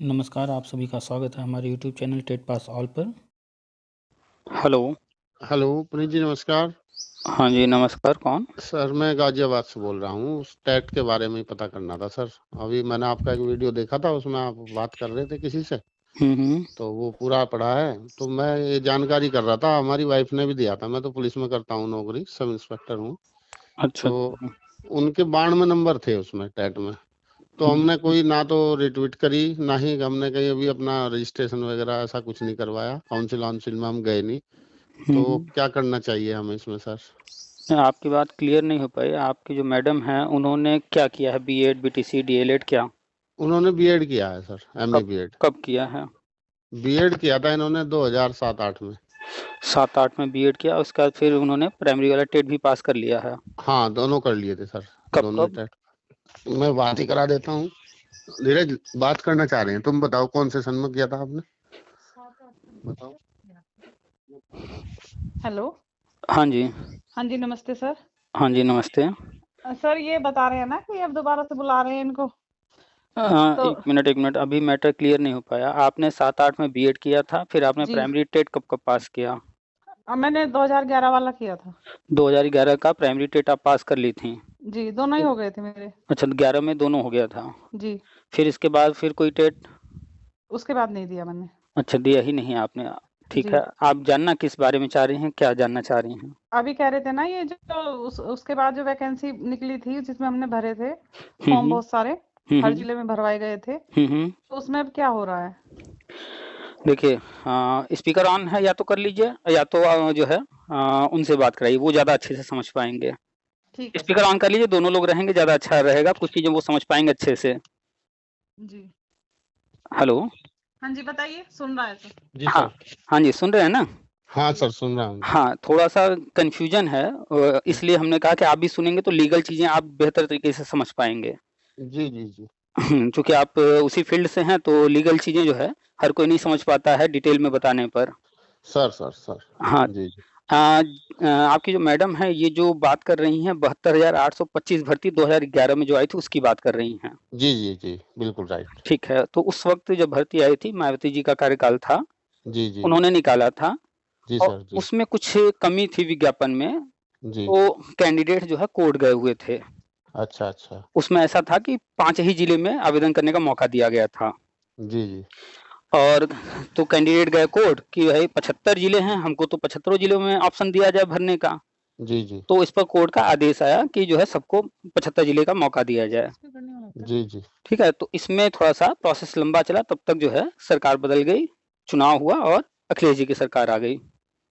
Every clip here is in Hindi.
नमस्कार, आप सभी का स्वागत है हमारे YouTube channel TET pass all पर। हेलो। हेलो, पुनीत जी नमस्कार। हाँ जी, नमस्कार। कौन? सर मैं गाज़ियाबाद से बोल रहा हूँ, उस टेट के बारे में ही पता करना था सर। अभी मैंने आपका एक वीडियो देखा था, उसमें आप बात कर रहे थे किसी से, हुँ। तो वो पूरा पढ़ा है। तो मैं ये जानकारी कर रहा था, हमारी वाइफ़ ने भी दिया था, मैं तो पुलिस में करता हूँ नौकरी, सब इंस्पेक्टर हूँ। अच्छा, तो अच्छा। उनके 92 नंबर थे उसमें टेट में। तो हुँ, हमने कोई ना तो रिट्वीट करी, ना ही हमने कहीं अभी अपना रजिस्ट्रेशन वगैरह ऐसा कुछ नहीं करवाया, काउंसिल-वाउंसिल में हम गए नहीं। हुँ, तो हुँ। क्या करना चाहिए हमें इसमें सर? आपकी बात क्लियर नहीं हो पाई। आपकी जो मैडम हैं, उन्होंने क्या किया है? बीएड, बीटीसी, डीएलएड क्या? उन्होंने बीएड किया है सर, एमए कब बीएड। कब किया है? बीएड किया था इन्होंने 2007-8 में। 7-8 में बीएड किया, उसके बाद फिर उन्होंने प्राइमरी वाला टेट भी पास कर लिया है। हाँ, दोनों कर लिए थे सर, दोनों ही कब-कब? टेट। मैं बात ही करा देता हूँ। धीरज बात करना चाह रहे हैं, तुम बताओ कौन से सन में किया था आपने? बताओ। हेलो। हाँ जी। हाँ जी, नमस्ते सर। हाँ जी, नमस्ते। सर ये बता रहे हैं ना कि अब दोबारा से बुला रहे हैं इनको? तो 1 मिनट, अभी मैटर क्लियर नहीं हो पाया। आपने 7-8 में बीएड किया था, फिर आपने जी, प्राइमरी टेट कब-कब पास किया? मैंने 2011 वाला किया था। 2011 का प्राइमरी टेट आप पास कर ली थीं। जी, दोनों ही हो गए थे मेरे। अच्छा, 11 में दोनों हो गया था। जी, फिर इसके बाद फिर कोई टेट? उसके बाद नहीं दिया मैंने। अच्छा, दिया ही नहीं आपने। ठीक है, जी, आप जानना किस बारे में चाह रही हैं? क्या जानना चाह रही हैं? अभी कह रहे थे ना ये जो उसके बाद जो वैकेंसी निकली थी जिसमें हमने भरे थे हुँ, फॉर्म, हुँ। बहुत सारे हुँ, हर हुँ। जिले में भरवाए गए थे, हुँ, हुँ। तो उसमें अब क्या हो रहा है? देखिए, स्पीकर ऑन है, या तो कर लीजिए, या तो जो है उनसे बात कराइए, वो ज़्यादा अच्छे से समझ पाएँगे। ठीक है स्पीकर सर। ऑन कर लीजिए, दोनों लोग रहेंगे, ज़्यादा अच्छा रहेगा, कुछ चीज़ें वो समझ पाएँगे अच्छे से। जी, हेलो? हाँ जी, बताइए, सुन रहा है सर। जी हाँ। सर। हाँ जी, सुन रहे हैं ना? हाँ सर, सुन रहा हूँ। हाँ, थोड़ा-सा कन्फ्यूज़न है, इसलिए हमने कहा कि आप भी सुनेंगे तो लीगल चीज़ें आप बेहतर तरीके से समझ पाएँगे। जी, जी, जी। चूँकि आप उसी फ़ील्ड से हैं, तो लीगल चीज़ें जो है, हर कोई नहीं समझ पाता है डिटेल में बताने पर। सर। हाँ। जी, जी। आपकी जो मैडम हैं, ये जो बात कर रही हैं, 72,825 भर्ती 2011 में जो आई थी, उसकी बात कर रही हैं। जी, जी, जी, बिल्कुल राइट। ठीक है, तो उस वक़्त जब भर्ती आई थी, मायावती जी का कार्यकाल था, जी, जी। उन्होंने निकाला था जी और सर, जी। उसमें कुछ कमी थी विज्ञापन में, जी। तो कैंडिडेट जो है कोर्ट गए हुए थे। अच्छा। उसमें ऐसा था कि 5 ही जिले में आवेदन करने का मौका दिया गया था। जी, जी। और तो कैंडिडेट गए कोर्ट कि भाई 75 जिले हैं, हमको तो 75 जिलों में ऑप्शन दिया जाए भरने का। जी, जी। तो इस पर कोर्ट का आदेश आया कि जो है सबको 75 जिले का मौका दिया जाए। जी, जी। ठीक है, तो इसमें थोड़ा-सा प्रोसेस लंबा चला, तब तक जो है सरकार बदल गई, चुनाव हुआ और अखिलेश जी की सरकार आ गई।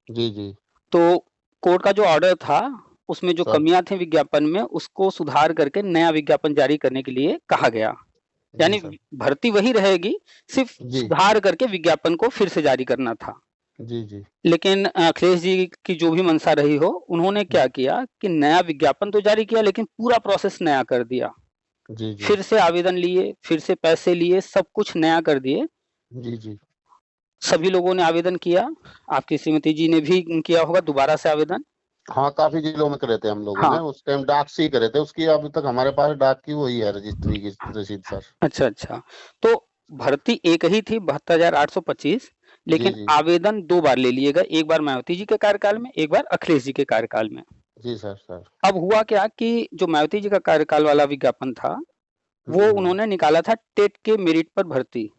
जी, जी। तो कोर्ट का जो ऑर्डर था, उसमें जो सर। कमियाँ थी विज्ञापन में, उसको सुधार करके नया विज्ञापन जारी करने के लिए कहा गया। जी यानी सर। भर्ती वही रहेगी, सिर्फ़ जी। सुधार करके विज्ञापन को फिर से जारी करना था। जी, जी। लेकिन अखिलेश जी की जो भी मंशा रही हो, उन्होंने क्या किया कि नया विज्ञापन तो जारी किया, लेकिन पूरा प्रोसेस नया कर दिया। जी, जी। फिर से आवेदन लिए, फिर से पैसे लिए, सब कुछ नया कर दिए। जी, जी। सभी लोगों ने आवेदन किया, आपकी श्रीमती जी ने भी किया होगा दोबारा से आवेदन। हाँ, काफ़ी जिलों में करे थे हम लोगों ने, हाँ, उस टाइम डाक से ही करे थे, उसकी अभी तक हमारे पास डाक की वही है रजिस्ट्री की रसीद सर। अच्छा, अच्छा। तो भर्ती एक ही थी 72,825, जी, लेकिन जी। आवेदन 2 बार ले लिए गए, एक बार मायावती जी के कार्यकाल में, एक बार अखिलेश जी के कार्यकाल में। जी सर। अब हुआ क्या कि जो मायावती जी का कार्यकाल वाला विज्ञापन था, वो हुँ। उन्होंने निकाला था टेट के मेरिट पर भर्ती।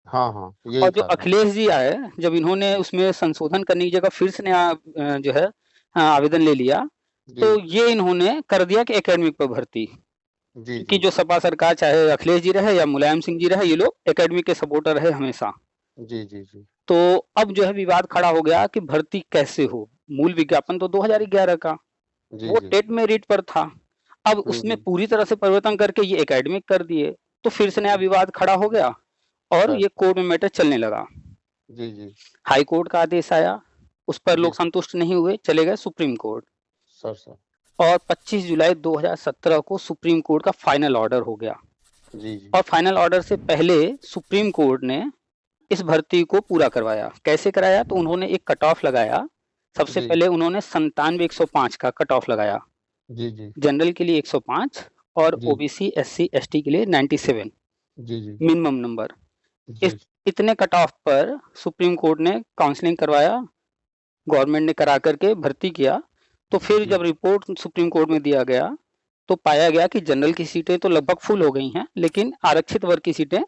हाँ, यही और जो था सर। अखिलेश जी आए, जब इन्होंने उसमें संशोधन करने की जगह फिर से नया जो है आवेदन ले लिया, जी। तो ये इन्होंने कर दिया कि एकेडमिक पर भर्ती। जी, क्योंकि जी। जो सपा सरकार चाहे अखिलेश जी रहे या मुलायम सिंह जी रहे, ये लोग एकेडमिक के सपोर्टर रहे हमेशा। जी। तो अब जो है विवाद खड़ा हो गया कि भर्ती कैसे हो? मूल विज्ञापन तो 2011 का, जी, वो जी। टेट मेरिट पर था। अब उसमें हुँ। पूरी तरह से परिवर्तन करके ये एकेडमिक कर दिए, तो फिर से नया जी, विवाद खड़ा हो गया और सर। ये कोर्ट में मैटर चलने लगा। जी। हाई कोर्ट का आदेश आया, उस पर जी लोग संतुष्ट नहीं हुए, चले गए सुप्रीम कोर्ट। सर। और 25 जुलाई 2017 को सुप्रीम कोर्ट का फाइनल ऑर्डर हो गया। जी। और फाइनल ऑर्डर से पहले सुप्रीम कोर्ट ने इस भर्ती को पूरा करवाया। कैसे कराया? तो उन्होंने एक कट ऑफ लगाया। सबसे जी। पहले उन्होंने 97-105 का कट ऑफ लगाया। जी। जनरल के लिए 105 और जी। ओबीसी, एससी, एसटी के लिए 97 जी। Minimum number. जी इस इतने कट ऑफ पर सुप्रीम कोर्ट ने काउंसलिंग करवाया, गवर्नमेंट ने करा करके भर्ती किया। तो फिर जी जब रिपोर्ट सुप्रीम कोर्ट में दिया गया तो पाया गया कि जनरल की सीटें तो लगभग फुल हो गई हैं, लेकिन आरक्षित वर्ग की सीटें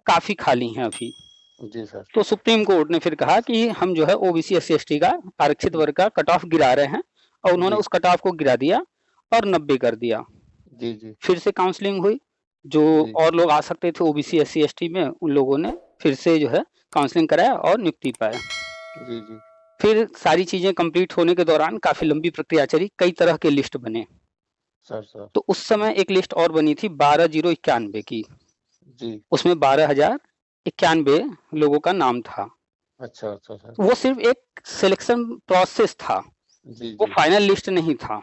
काफी खाली हैं अभी। जी सर। तो सुप्रीम कोर्ट ने फिर कहा कि हम जो है ओबीसी एस सी का आरक्षित वर्ग का कट ऑफ गिरा रहे हैं, और उन्होंने जी उस कट ऑफ को गिरा दिया और 90 कर दिया। जी जी फिर से काउंसलिंग हुई, जो जी और लोग आ सकते थे ओबीसी एस सी में, उन लोगों ने फिर से जो है काउंसलिंग कराया और नियुक्ति पाए। जी जी फिर सारी चीजें कंप्लीट होने के दौरान काफी लंबी प्रक्रिया चली, कई तरह के लिस्ट बने। Sir sir. तो उस समय एक लिस्ट और बनी थी 12,091 की, जी उसमें 12,091 लोगों का नाम था। अच्छा अच्छा सर। वो सिर्फ एक सिलेक्शन प्रोसेस था, जी वो जी फाइनल लिस्ट नहीं था।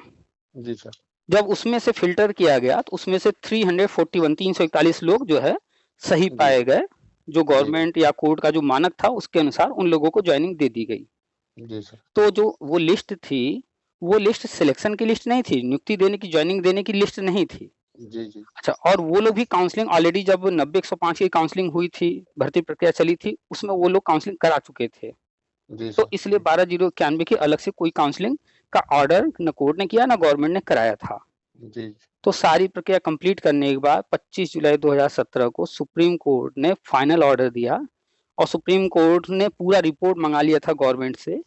जी सर। जब उसमें से फिल्टर किया गया तो उसमें से 341 लोग जो है सही जी पाए गए, जो जी जी गवर्नमेंट या कोर्ट का जो मानक था उसके अनुसार उन लोगों को ज्वाइनिंग दे दी गई। जी सर। तो जो वो लिस्ट थी, वो लिस्ट सिलेक्शन की लिस्ट नहीं थी, नियुक्ति देने की, ज्वाइनिंग देने की लिस्ट नहीं थी। जी जी अच्छा, और वो लोग भी काउंसलिंग ऑलरेडी, जब 90-105 की काउंसलिंग हुई थी, भर्ती प्रक्रिया चली थी, उसमें वो लोग काउंसलिंग करा चुके थे। जी तो सर। इसलिए 12,091 की अलग से कोई काउंसलिंग का ऑर्डर न कोर्ट ने किया न गवर्नमेंट ने कराया था। जी तो सारी प्रक्रिया कंप्लीट करने के बाद 25 जुलाई 2017 को सुप्रीम कोर्ट ने फाइनल ऑर्डर दिया, और सुप्रीम कोर्ट ने पूरा रिपोर्ट मंगा लिया था गवर्नमेंट से,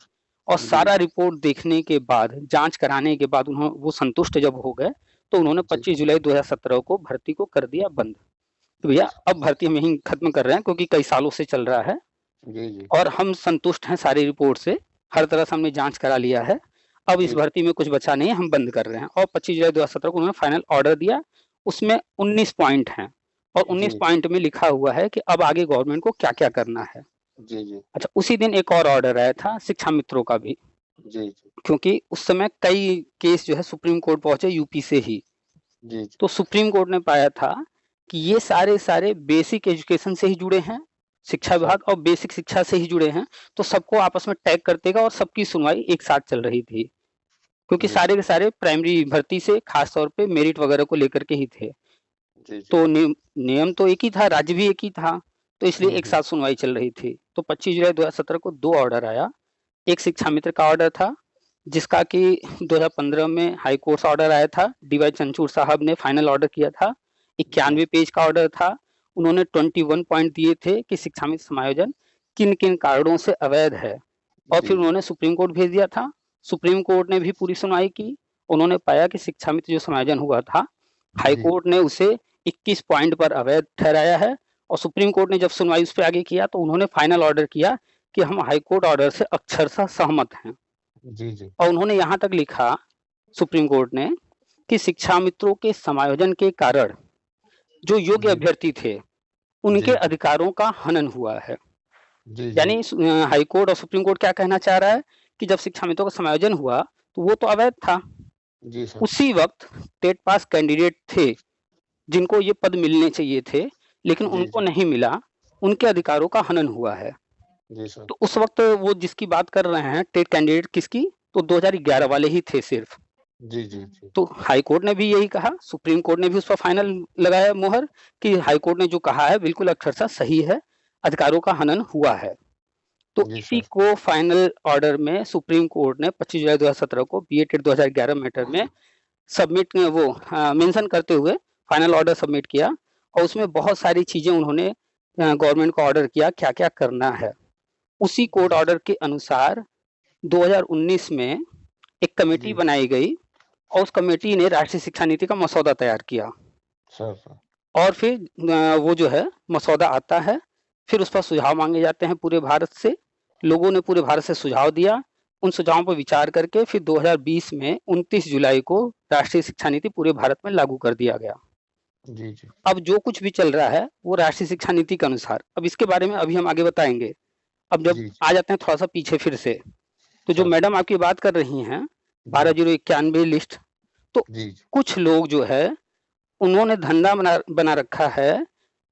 और जी सारा रिपोर्ट देखने के बाद, जांच कराने के बाद उन्होंने वो संतुष्ट जब हो गए, तो उन्होंने जी 25 जुलाई 2017 को भर्ती को कर दिया बंद। तो भैया अब भर्ती हम यहीं खत्म कर रहे हैं, क्योंकि कई सालों से चल रहा है जी जी और हम संतुष्ट हैं सारी रिपोर्ट से, हर तरह से हमने जांच करा लिया है। अब इस जी भर्ती में कुछ बचा नहीं है, हम बंद कर रहे हैं। और 25 जुलाई 2017 को उन्होंने फाइनल ऑर्डर दिया, उसमें 19 पॉइंट हैं, और 19 जी पॉइंट में लिखा हुआ है कि अब आगे गवर्नमेंट को क्या क्या करना है। जी जी अच्छा, उसी दिन एक और ऑर्डर आया था शिक्षा मित्रों का भी, जी जी क्योंकि उस समय कई केस जो है सुप्रीम कोर्ट पहुंचे यूपी से ही। जी तो सुप्रीम कोर्ट ने पाया था कि ये सारे बेसिक एजुकेशन से ही जुड़े हैं, शिक्षा सर। विभाग और बेसिक शिक्षा से ही जुड़े हैं, तो सबको आपस में टैग कर देगा, और सबकी सुनवाई एक साथ चल रही थी, क्योंकि जी सर। सारे के सारे प्राइमरी भर्ती से खास तौर पे मेरिट वगैरह को लेकर के ही थे। जी जी तो नियम तो एक ही था, राज्य भी एक ही था, तो इसलिए एक साथ सुनवाई चल रही थी। तो 25 जुलाई 2017 को दो ऑर्डर आया। एक शिक्षा मित्र का ऑर्डर था, जिसका कि 2015 में हाई कोर्ट से ऑर्डर आया था, डीवाई चंचूड़ साहब ने फाइनल ऑर्डर किया था। जी 91 पेज का ऑर्डर था। उन्होंने 21 पॉइंट दिए थे कि शिक्षा मित्र समायोजन किन किन कारणों से अवैध है, और जी फिर उन्होंने सुप्रीम कोर्ट भेज दिया था। सुप्रीम कोर्ट ने भी पूरी सुनवाई की। उन्होंने पाया कि शिक्षा मित्र जो समायोजन हुआ था, हाई जी कोर्ट ने उसे 21 पॉइंट पर अवैध ठहराया है, और सुप्रीम कोर्ट ने जब सुनवाई उस पर आगे किया तो उन्होंने फाइनल ऑर्डर किया कि हम हाई कोर्ट ऑर्डर से अक्षरशः सहमत हैं। जी जी और उन्होंने यहाँ तक लिखा, सुप्रीम कोर्ट ने, कि शिक्षा मित्रों के समायोजन के कारण जो योग्य जी अभ्यर्थी थे उनके जी अधिकारों का हनन हुआ है। जी जी यानी हाई कोर्ट और सुप्रीम कोर्ट क्या कहना चाह रहा है कि जब शिक्षा मित्रों का समायोजन हुआ तो वो तो अवैध था। जी सर। उसी वक्त टेट पास कैंडिडेट थे जिनको ये पद मिलने चाहिए थे, लेकिन जी उनको जी नहीं मिला, उनके अधिकारों का हनन हुआ है। जी सर। तो उस वक्त वो जिसकी बात कर रहे हैं टेट कैंडिडेट किसकी, तो 2011 वाले ही थे सिर्फ। जी जी जी तो हाई कोर्ट ने भी यही कहा, सुप्रीम कोर्ट ने भी उस पर फाइनल लगाया मोहर कि हाई कोर्ट ने जो कहा है बिल्कुल अक्षरशः सही है, अधिकारों का हनन हुआ है। तो जी इसी सर। को फाइनल ऑर्डर में सुप्रीम कोर्ट ने 25 जुलाई 2017 को बीए टेट 2011 मैटर में सबमिट वो मेंशन करते हुए फाइनल ऑर्डर सबमिट किया, और उसमें बहुत सारी चीजें उन्होंने गवर्नमेंट को ऑर्डर किया क्या क्या करना है। उसी कोर्ट जी ऑर्डर के अनुसार 2019 में एक कमेटी जी बनाई गई, और उस कमेटी ने राष्ट्रीय शिक्षा नीति का मसौदा तैयार किया। Sir sir. और फिर वो जो है मसौदा आता है, फिर उस पर सुझाव मांगे जाते हैं पूरे भारत से। लोगों ने पूरे भारत से सुझाव दिया, उन सुझावों पर विचार करके फिर 2020 में 29 जुलाई को राष्ट्रीय शिक्षा नीति पूरे भारत में लागू कर दिया गया। जी जी अब जो कुछ भी चल रहा है वो राष्ट्रीय शिक्षा नीति के अनुसार, अब इसके बारे में अभी हम आगे बताएंगे। अब जब जी जी आ जाते हैं थोड़ा सा पीछे फिर से, तो जो सर। मैडम आपकी बात कर रही हैं जी 12,091 लिस्ट, तो जी जी कुछ लोग जो है उन्होंने धंधा बना रखा है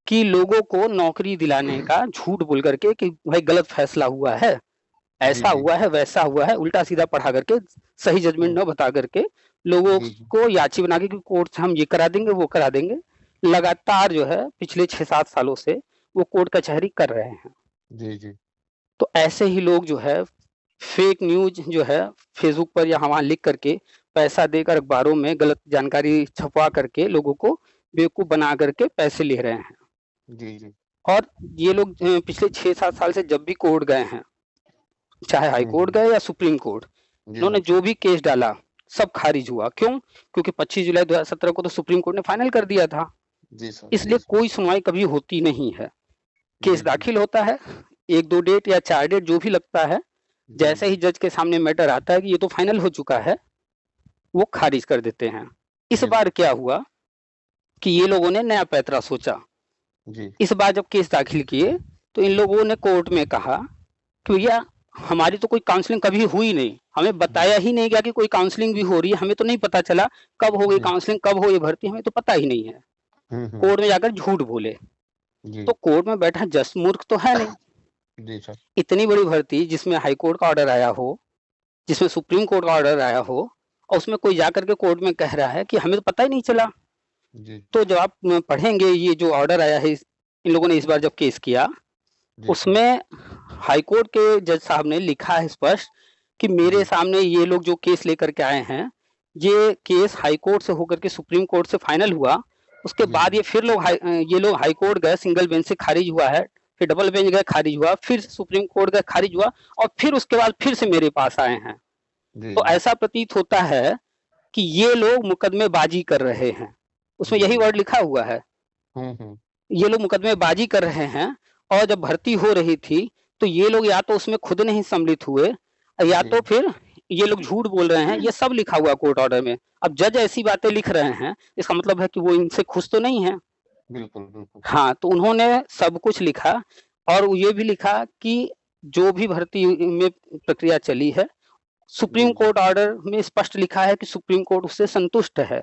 कि लोगों को नौकरी दिलाने का झूठ बोल करके कि भाई गलत फैसला हुआ है, जी ऐसा जी हुआ है, वैसा हुआ है, उल्टा सीधा पढ़ा करके, सही जजमेंट न बता करके लोगों जी जी को याची बना के कि कोर्ट से हम ये करा देंगे वो करा देंगे। लगातार जो है पिछले 6-7 सालों से वो कोर्ट कचहरी कर रहे हैं। जी जी तो ऐसे ही लोग जो है फेक न्यूज जो है फेसबुक पर या वहाँ लिख करके पैसा देकर अखबारों में गलत जानकारी छपवा करके लोगों को बेवकूफ बना करके पैसे ले रहे हैं। जी जी और ये लोग पिछले 6-7 साल से जब भी कोर्ट गए हैं, चाहे हाई कोर्ट हम्म। गए या सुप्रीम कोर्ट, जी इन्होंने सर। जो भी केस डाला सब खारिज हुआ। क्यों? क्योंकि 25 जुलाई 2017 को तो सुप्रीम कोर्ट ने फाइनल कर दिया था, जी सर। इसलिए जी सर। कोई सुनवाई कभी होती नहीं है। जी केस जी दाखिल होता है, 1-2 डेट या 4 डेट जो भी लगता है, जी जैसे ही जज के सामने मैटर आता है कि ये तो फाइनल हो चुका है, वो खारिज कर देते हैं। इस जी बार क्या हुआ कि ये लोगों ने नया पैंतरा सोचा। जी इस बार जब केस दाखिल किए तो इन लोगों ने कोर्ट में कहा कि भैया हमारी तो कोई काउंसलिंग कभी हुई नहीं, हमें बताया ही नहीं गया कि कोई काउंसलिंग भी हो रही है, हमें तो नहीं पता चला कब हो गई जी काउंसलिंग, कब हो ये भर्ती, हमें तो पता ही नहीं है। हम्म। कोर्ट में जाकर झूठ बोले। जी तो कोर्ट में बैठा जज मूर्ख तो है नहीं। जी सर। इतनी बड़ी भर्ती जिसमें हाई कोर्ट का ऑर्डर आया हो, जिसमें सुप्रीम कोर्ट का ऑर्डर आया हो, और उसमें कोई जाकर के कोर्ट में कह रहा है कि हमें तो पता ही नहीं चला। जी तो जब आप पढ़ेंगे ये जो ऑर्डर आया है इन लोगों ने इस बार जब केस किया, जी सर। उसमें हाई कोर्ट के जज साहब ने लिखा है स्पष्ट कि मेरे जी सामने ये लोग जो केस लेकर के आए हैं, ये केस हाई कोर्ट से होकर के सुप्रीम कोर्ट से फाइनल हुआ। उसके जी बाद जी ये लोग हाई कोर्ट गए, सिंगल बेंच से खारिज हुआ है, फिर डबल बेंच गए खारिज हुआ, फिर सुप्रीम कोर्ट गए खारिज हुआ, और फिर उसके बाद फिर से मेरे पास आए हैं। जी तो जी ऐसा प्रतीत होता है कि ये लोग मुकदमेबाजी कर रहे हैं। उसमें जी यही जी वर्ड लिखा हुआ है, हम्म। ये लोग मुकदमेबाजी कर रहे हैं। और जब भर्ती हो रही थी तो ये लोग या तो उसमें खुद नहीं सम्मिलित हुए, या जी तो फिर ये लोग झूठ बोल रहे हैं। ये सब लिखा हुआ कोर्ट ऑर्डर में। अब जज ऐसी बातें लिख रहे हैं, इसका मतलब है कि वो इनसे खुश तो नहीं है। बिल्कुल बिल्कुल। हाँ, तो उन्होंने सब कुछ लिखा, और ये भी लिखा कि जो भी भर्ती में प्रक्रिया चली है, जी सुप्रीम जी कोर्ट ऑर्डर में स्पष्ट लिखा है कि सुप्रीम कोर्ट उससे संतुष्ट है।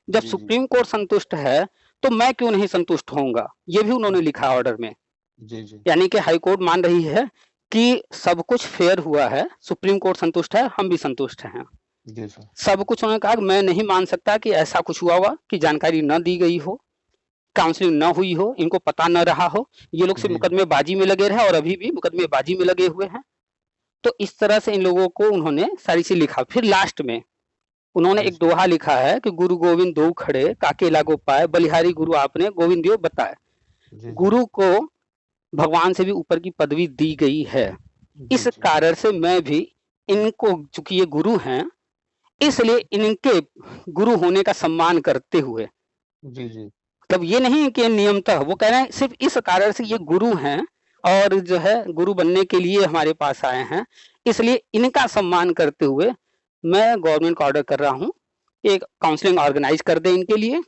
जब जी जी सुप्रीम कोर्ट संतुष्ट है तो मैं क्यों नहीं संतुष्ट होऊंगा, ये भी उन्होंने लिखा ऑर्डर में। जी जी यानी कि हाई कोर्ट मान रही है कि सब कुछ फेयर हुआ है, सुप्रीम कोर्ट संतुष्ट है, हम भी संतुष्ट हैं। जी सर। सब कुछ उन्होंने कहा कि मैं नहीं मान सकता कि ऐसा कुछ हुआ हुआ कि जानकारी न दी गई हो, काउंसलिंग न हुई हो, इनको पता न रहा हो, ये लोग सिर्फ जी जी मुकदमेबाजी में लगे रहे और अभी भी मुकदमेबाजी में लगे हुए हैं। तो इस तरह से इन लोगों को उन्होंने सारी चीज लिखा। फिर लास्ट में उन्होंने जी एक सर। दोहा लिखा है कि गुरु गोविंद दो खड़े काके लागो पाए, बलिहारी गुरु आपने गोविंद दियो बताए। जी जी गुरु को भगवान से भी ऊपर की पदवी दी गई है। जी इस जी कारण से मैं भी इनको, चूंकि ये गुरु हैं, इसलिए इनके गुरु होने का सम्मान करते हुए, जी जी मतलब ये नहीं कि नियमतः, वो कह रहे हैं सिर्फ इस कारण से ये गुरु हैं और जो है गुरु बनने के लिए हमारे पास आए हैं, इसलिए इनका सम्मान करते हुए मैं गवर्नमेंट को ऑर्डर कर रहा हूँ एक काउंसलिंग ऑर्गेनाइज कर दे इनके लिए।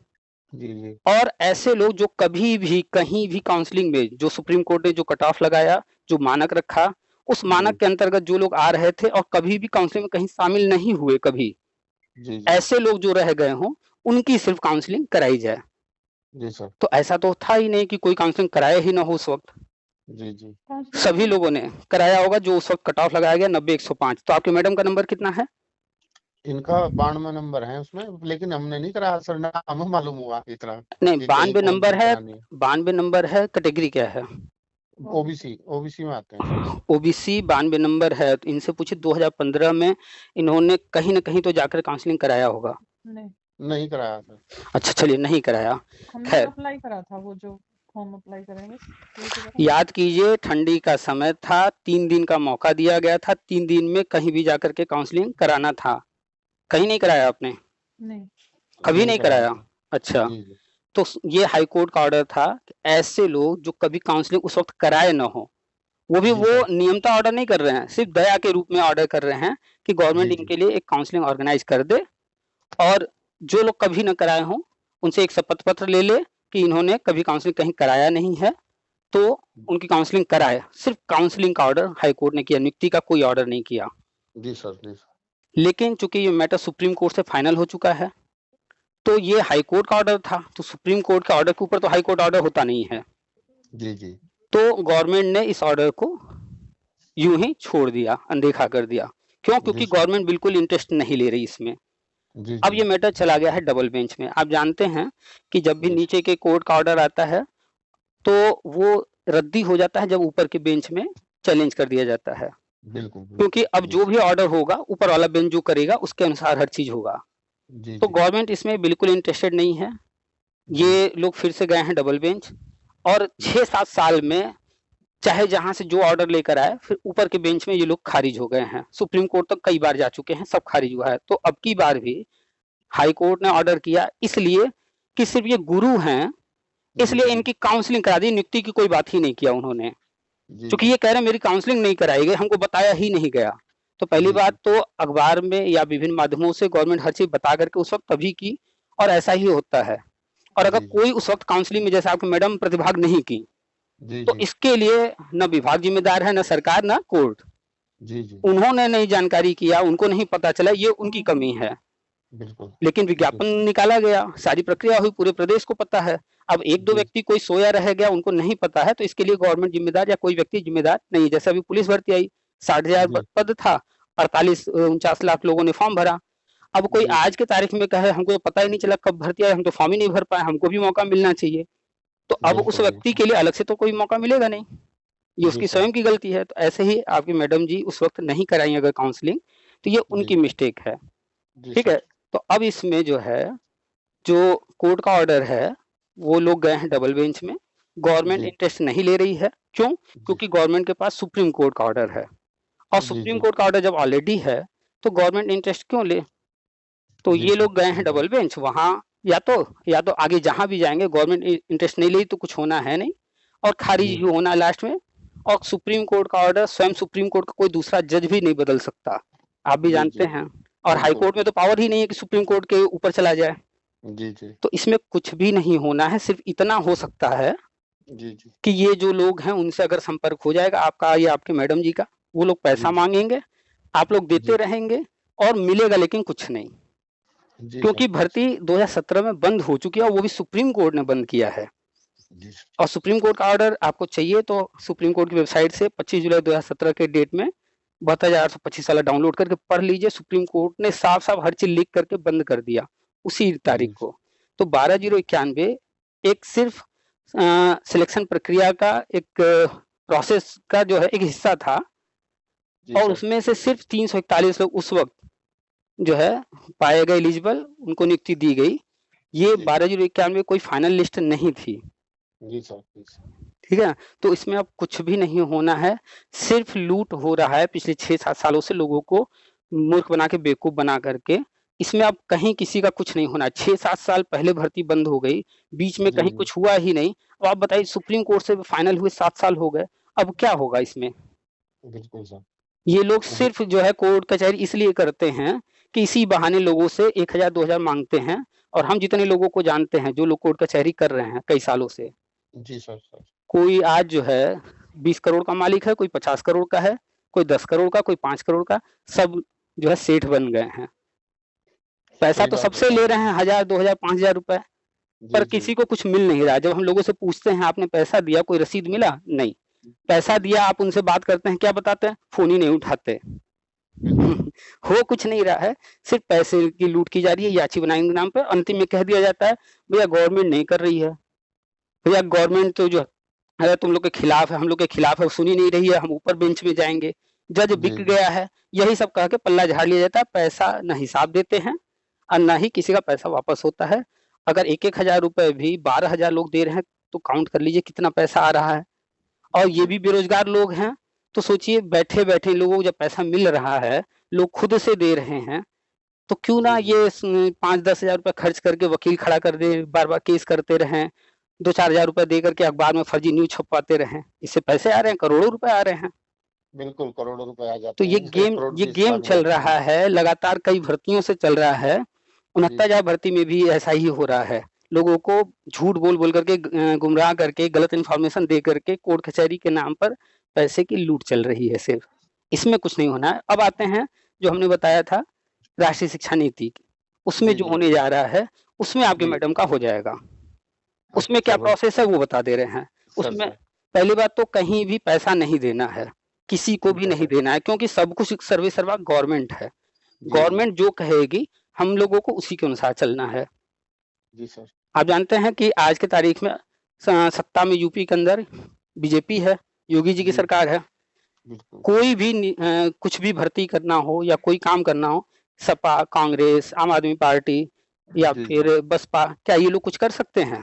जी जी और ऐसे लोग जो कभी भी कहीं भी काउंसलिंग में, जो सुप्रीम कोर्ट ने जो कट ऑफ लगाया, जो मानक रखा, उस मानक जी के अंतर्गत जो लोग आ रहे थे और कभी भी काउंसलिंग में कहीं शामिल नहीं हुए कभी, जी जी ऐसे लोग जो रह गए हों, उनकी सिर्फ काउंसलिंग कराई जाए। जी सर। तो ऐसा तो था ही नहीं कि कोई काउंसलिंग कराया ही ना हो उस वक्त। जी जी सभी लोगों ने कराया होगा जो उस वक्त कट ऑफ लगाया गया 90-105। तो आपके मैडम का नंबर कितना है? इनका 92 नंबर है उसमें, लेकिन हमने नहीं कराया सर, ना हमें मालूम हुआ इतना नहीं, कि कहीं 92 नंबर काउंसलिंग है। करानी है। 92 नंबर है, कैटेगरी क्या है? ओबीसी ओबीसी में आते हैं सर। ओबीसी 92 नंबर है। तो इनसे पूछे 2015 में इन्होंने कहीं ना कहीं तो जाकर काउंसलिंग कराया होगा। नहीं, नहीं कराया सर। अच्छा चलिए, नहीं कराया। हमने खैर, अप्लाई करा था, वो जो फॉर्म अप्लाई करेंगे ये तो करा। याद कीजिए ठंडी का समय था, 3 दिन का मौका दिया गया था, 3 दिन में कहीं भी जाकर के काउंसलिंग कराना था। कहीं नहीं कराया आपने? नहीं, कभी नहीं कराया कराया? सर। अच्छा, जी जी तो ये हाई कोर्ट का ऑर्डर था कि ऐसे लोग जो कभी काउंसलिंग उस वक्त कराए ना हो, वो भी जी वो सर। नियमता ऑर्डर नहीं कर रहे हैं, सिर्फ दया के रूप में ऑर्डर कर रहे हैं कि जी गवर्नमेंट जी इनके लिए एक काउंसलिंग ऑर्गेनाइज कर दे। और जो लोग कभी न कराए हों उनसे एक शपथ पत्र ले ले कि इन्होंने कभी काउंसलिंग कहीं कराया नहीं है, तो उनकी काउंसलिंग कराए। सिर्फ काउंसलिंग का ऑर्डर हाई कोर्ट ने किया, नियुक्ति का कोई ऑर्डर नहीं किया। जी सर। जी सर। लेकिन चूंकि ये मैटर सुप्रीम कोर्ट से फाइनल हो चुका है, तो ये हाई कोर्ट का ऑर्डर था, तो सुप्रीम कोर्ट का ऑर्डर के ऊपर तो हाई कोर्ट ऑर्डर होता नहीं है। जी जी तो गवर्नमेंट ने इस ऑर्डर को यूं ही छोड़ दिया, अनदेखा कर दिया। क्यों? जी क्योंकि सर। गवर्नमेंट बिल्कुल इंटरेस्ट नहीं ले रही इसमें। जी अब जी ये मैटर चला गया है डबल बेंच में। आप जानते हैं कि जब भी जी नीचे के कोर्ट का ऑर्डर आता है तो वो रद्दी हो जाता है जब ऊपर के बेंच में चैलेंज कर दिया जाता है, बिल्कुल क्योंकि अब जी जो भी ऑर्डर होगा ऊपर वाला बेंच जो करेगा उसके अनुसार हर चीज होगा। जी तो जी गवर्नमेंट इसमें बिल्कुल इंटरेस्टेड नहीं है। जी ये लोग फिर से गए हैं डबल बेंच, और 6-7 साल में चाहे जहां से जो ऑर्डर लेकर आए, फिर ऊपर के बेंच में ये लोग खारिज हो गए हैं। सुप्रीम कोर्ट तक कई बार जा चुके हैं, सब खारिज हुआ है। तो अब की बार भी हाई कोर्ट ने ऑर्डर किया, इसलिए कि सिर्फ ये गुरु हैं, जी इसलिए जी इनकी काउंसलिंग करा दी, नियुक्ति की कोई बात ही नहीं किया उन्होंने। जी क्योंकि जी ये कह रहे हैं मेरी काउंसलिंग नहीं कराई गई, हमको बताया ही नहीं गया। तो पहली जी बात जी तो अखबार में या विभिन्न माध्यमों से गवर्नमेंट हर चीज बता करके उस वक्त तभी की, और ऐसा ही होता है। और अगर जी जी कोई उस वक्त काउंसलिंग में जैसे आपकी मैडम प्रतिभाग नहीं की, जी तो जी इसके लिए न विभाग जिम्मेदार है, न सरकार, न कोर्ट। जी जी उन्होंने नहीं जानकारी किया, उनको नहीं पता चला, ये उनकी कमी है। बिल्कुल लेकिन बिल्कुल विज्ञापन निकाला गया, सारी प्रक्रिया हुई, पूरे प्रदेश को पता है। अब एक दो जी व्यक्ति कोई सोया रह गया, उनको नहीं पता है, तो इसके लिए गवर्नमेंट जिम्मेदार या कोई व्यक्ति जिम्मेदार नहीं। जैसे अभी पुलिस भर्ती आई, 60,000 जी पद था, 48-49 लाख लोगों ने फॉर्म भरा। अब कोई जी आज के तारीख में कहे हमको तो पता ही नहीं चला कब भर्ती आई, हम तो फॉर्म ही नहीं भर पाए, हमको भी मौका मिलना चाहिए। तो अब उस बिल्कुल व्यक्ति बिल्कुल के लिए अलग से तो कोई मौका मिलेगा नहीं, ये जी उसकी सर स्वयं की गलती है। तो ऐसे ही आपकी मैडम जी उस वक्त नहीं कराई अगर काउंसलिंग, तो ये जी उनकी मिस्टेक है। जी ठीक है। सर तो अब इसमें जो है, जो कोर्ट का ऑर्डर है, वो लोग गए हैं डबल बेंच में। गवर्नमेंट जी इंटरेस्ट नहीं ले रही है, क्यों? जी क्योंकि गवर्नमेंट के पास सुप्रीम कोर्ट का ऑर्डर है, और जी सुप्रीम जी कोर्ट का ऑर्डर जब ऑलरेडी है, तो गवर्नमेंट इंटरेस्ट क्यों ले? तो जी ये सर लोग गए सही हैं बात डबल बेंच, वहां या तो आगे जहां भी जाएंगे गवर्नमेंट इंटरेस्ट नहीं ली तो कुछ होना है नहीं, और खारिज जी ही होना लास्ट में। और सुप्रीम कोर्ट का ऑर्डर, स्वयं सुप्रीम कोर्ट का कोई दूसरा जज भी नहीं बदल सकता, आप भी जी जानते जी हैं। और हाई बिल्कुल कोर्ट में तो पावर ही नहीं है कि सुप्रीम कोर्ट के ऊपर चला जाए। जी जी तो इसमें कुछ भी नहीं होना है, सिर्फ इतना हो सकता है जी जी कि ये जो लोग हैं उनसे अगर संपर्क हो जाएगा आपका या आपके मैडम जी का, वो लोग पैसा जी मांगेंगे, आप लोग देते जी रहेंगे, और मिलेगा लेकिन कुछ नहीं। जी सर क्योंकि भर्ती 2017 में बंद हो चुकी है, और वो भी सुप्रीम कोर्ट ने बंद किया है। जी और सुप्रीम कोर्ट का ऑर्डर आपको चाहिए तो सुप्रीम कोर्ट की वेबसाइट से 25 जुलाई 2017 के डेट में 72,825 वाला डाउनलोड करके पढ़ लीजिए। सुप्रीम कोर्ट ने साफ साफ हर चीज लिख करके बंद कर दिया उसी तारीख जी को। तो 12/091 एक सिर्फ सिलेक्शन प्रक्रिया का एक प्रोसेस का जो है एक हिस्सा था, जी और सर उसमें से सिर्फ 341 लोग उस वक्त जो है पाए गए एलिजिबल, उनको नियुक्ति दी गई। ये जी 12/091 कोई फाइनल लिस्ट नहीं थी। जी सर जी सर ठीक है। तो इसमें अब कुछ भी नहीं होना है, सिर्फ लूट हो रहा है पिछले 6-7 सालों से, लोगों को मूर्ख बना के, बेवकूफ बना करके। इसमें अब कहीं किसी का कुछ नहीं होना। 6-7 साल पहले भर्ती बंद हो गई, बीच में जी कहीं जी कुछ हुआ ही नहीं। अब आप बताइए, सुप्रीम कोर्ट से फाइनल हुए 7 साल हो गए, अब क्या होगा इसमें? बिल्कुल सर ये लोग अभी सिर्फ जो है कोर्ट कचहरी इसलिए करते हैं कि इसी बहाने लोगों से 1,000-2,000 मांगते हैं। और हम जितने लोगों को जानते हैं जो लोग कोर्ट कचहरी कर रहे हैं कई सालों से, जी सर कोई आज जो है 20 करोड़ का मालिक है, कोई 50 करोड़ का है, कोई 10 करोड़ का, कोई 5 करोड़ का, सब जो है सेठ बन गए हैं। पैसा सही तो बात सबसे बता ले रहे रहे हैं हैं, 1,000, 2,000, 5,000 रुपए, पर जी जी किसी को कुछ मिल नहीं रहा। जब हम लोगों से पूछते हैं आपने पैसा दिया, कोई रसीद मिला? नहीं। पैसा दिया, आप उनसे बात करते हैं, क्या बताते हैं? फोन ही नहीं उठाते। बिल्कुल हो कुछ नहीं रहा है, सिर्फ पैसे की लूट की जा रही है याची बनाने के नाम पे। अंतिम में कह दिया जाता है भैया गवर्नमेंट नहीं कर रही है, भैया गवर्नमेंट तो जो है तुम लोग के खिलाफ है, हम लोग के खिलाफ है, सुन ही नहीं रही है, हम ऊपर बेंच में जाएंगे, जज जी बिक जी गया है, यही सब कह के पल्ला झाड़ लिया जाता है। पैसा न हिसाब देते हैं, और न ही किसी का पैसा वापस होता है। अगर 1-1 हजार रुपए भी 12,000 लोग दे रहे हैं, तो काउंट कर लीजिए कितना पैसा आ रहा है। और ये जी भी बेरोजगार लोग हैं, तो सोचिए बैठे बैठे लोगों को जब पैसा मिल रहा है, लोग खुद से दे रहे हैं, तो क्यों ना जी जी ये 5-10 हजार रुपए खर्च करके वकील खड़ा कर दे, बार बार केस करते रहें, 2-4 हजार रुपए दे करके अखबार में फर्जी न्यूज छपवाते रहें, इससे पैसे आ रहे हैं, करोड़ों रुपए आ रहे हैं। बिल्कुल करोड़ों रुपए आ तो जाते हैं, 1 करोड़ ये भी इस गेम साल में चल लगते रहा हैं है, लगातार कई भर्तियों से चल रहा है। जी 69,000 भर्ती में भी ऐसा ही हो रहा है। लोगों को झूठ बोल बोल करके, गुमराह करके, गलत इन्फॉर्मेशन दे करके कोर्ट कचहरी के नाम पर पैसे की लूट चल रही है सिर्फ। इसमें कुछ नहीं होना है। अब आते हैं जो हमने बताया था राष्ट्रीय शिक्षा नीति, उसमें जी जो जी होने जा रहा है, उसमें आपके जी मैडम का हो जाएगा। उसमें अच्छा क्या प्रोसेस है वो बता दे रहे हैं। सर उसमें सर पहली बात तो कहीं भी पैसा नहीं देना है, किसी को ठीक भी है नहीं सर देना है, क्योंकि सब कुछ सर्वे सर्वा गवर्नमेंट है। जी जी गवर्नमेंट जो कहेगी हम लोगों को उसी के अनुसार चलना है। जी सर आप जानते हैं कि आज के तारीख में सत्ता में यूपी के अंदर बीजेपी है, योगी जी की जी सरकार है। बिल्कुल। कोई भी कुछ भी भर्ती करना हो या कोई काम करना हो, सपा, कांग्रेस, आम आदमी पार्टी या जी जी फिर बसपा, क्या ये लोग कुछ कर सकते हैं?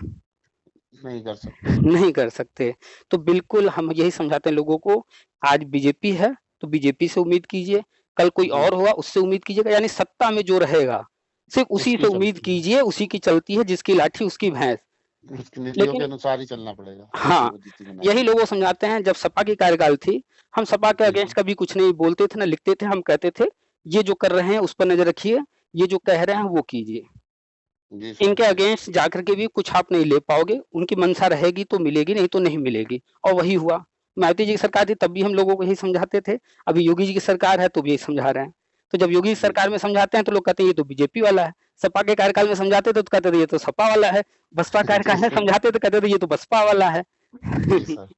नहीं कर सकते। नहीं कर सकते। तो बिल्कुल हम यही समझाते हैं लोगों को, आज बीजेपी है तो बीजेपी से उम्मीद कीजिए, कल कोई जी और होगा उससे उम्मीद कीजिएगा, यानी सत्ता में जो रहेगा सिर्फ उसी उसकी से उम्मीद चलती है, कीजिए, उसी की चलती है, जिसकी लाठी उसकी भैंस। उसकी नीतियों के लेकिन अनुसार ही चलना पड़ेगा जो हाँ, वो नीति यही बनाएंगे। लोग को समझाते हैं। जब सपा की कार्यकाल थी, हम सपा के जी अगेंस्ट जी कभी कुछ नहीं बोलते थे, ना लिखते थे। हम कहते थे ये जो कर रहे हैं उस पर नजर रखिए, ये जो कह रहे हैं वो कीजिए। जी सर इनके जी सर। अगेंस्ट जाकर के भी कुछ आप नहीं ले पाओगे, उनकी मंशा रहेगी तो मिलेगी, नहीं तो नहीं मिलेगी। और वही हुआ। मायावती जी की सरकार थी तब भी हम लोगों को यही समझाते थे, अभी योगी जी की सरकार है तो भी यही समझा रहे हैं। तो जब योगी जी सरकार जी में समझाते हैं तो लोग कहते हैं ये तो बीजेपी वाला है, सपा के कार्यकाल में समझाते थे तो कहते थे ये तो सपा वाला है, बसपा जी कार्यकाल में सर समझाते थे कहते थे ये तो बसपा वाला है। जी सर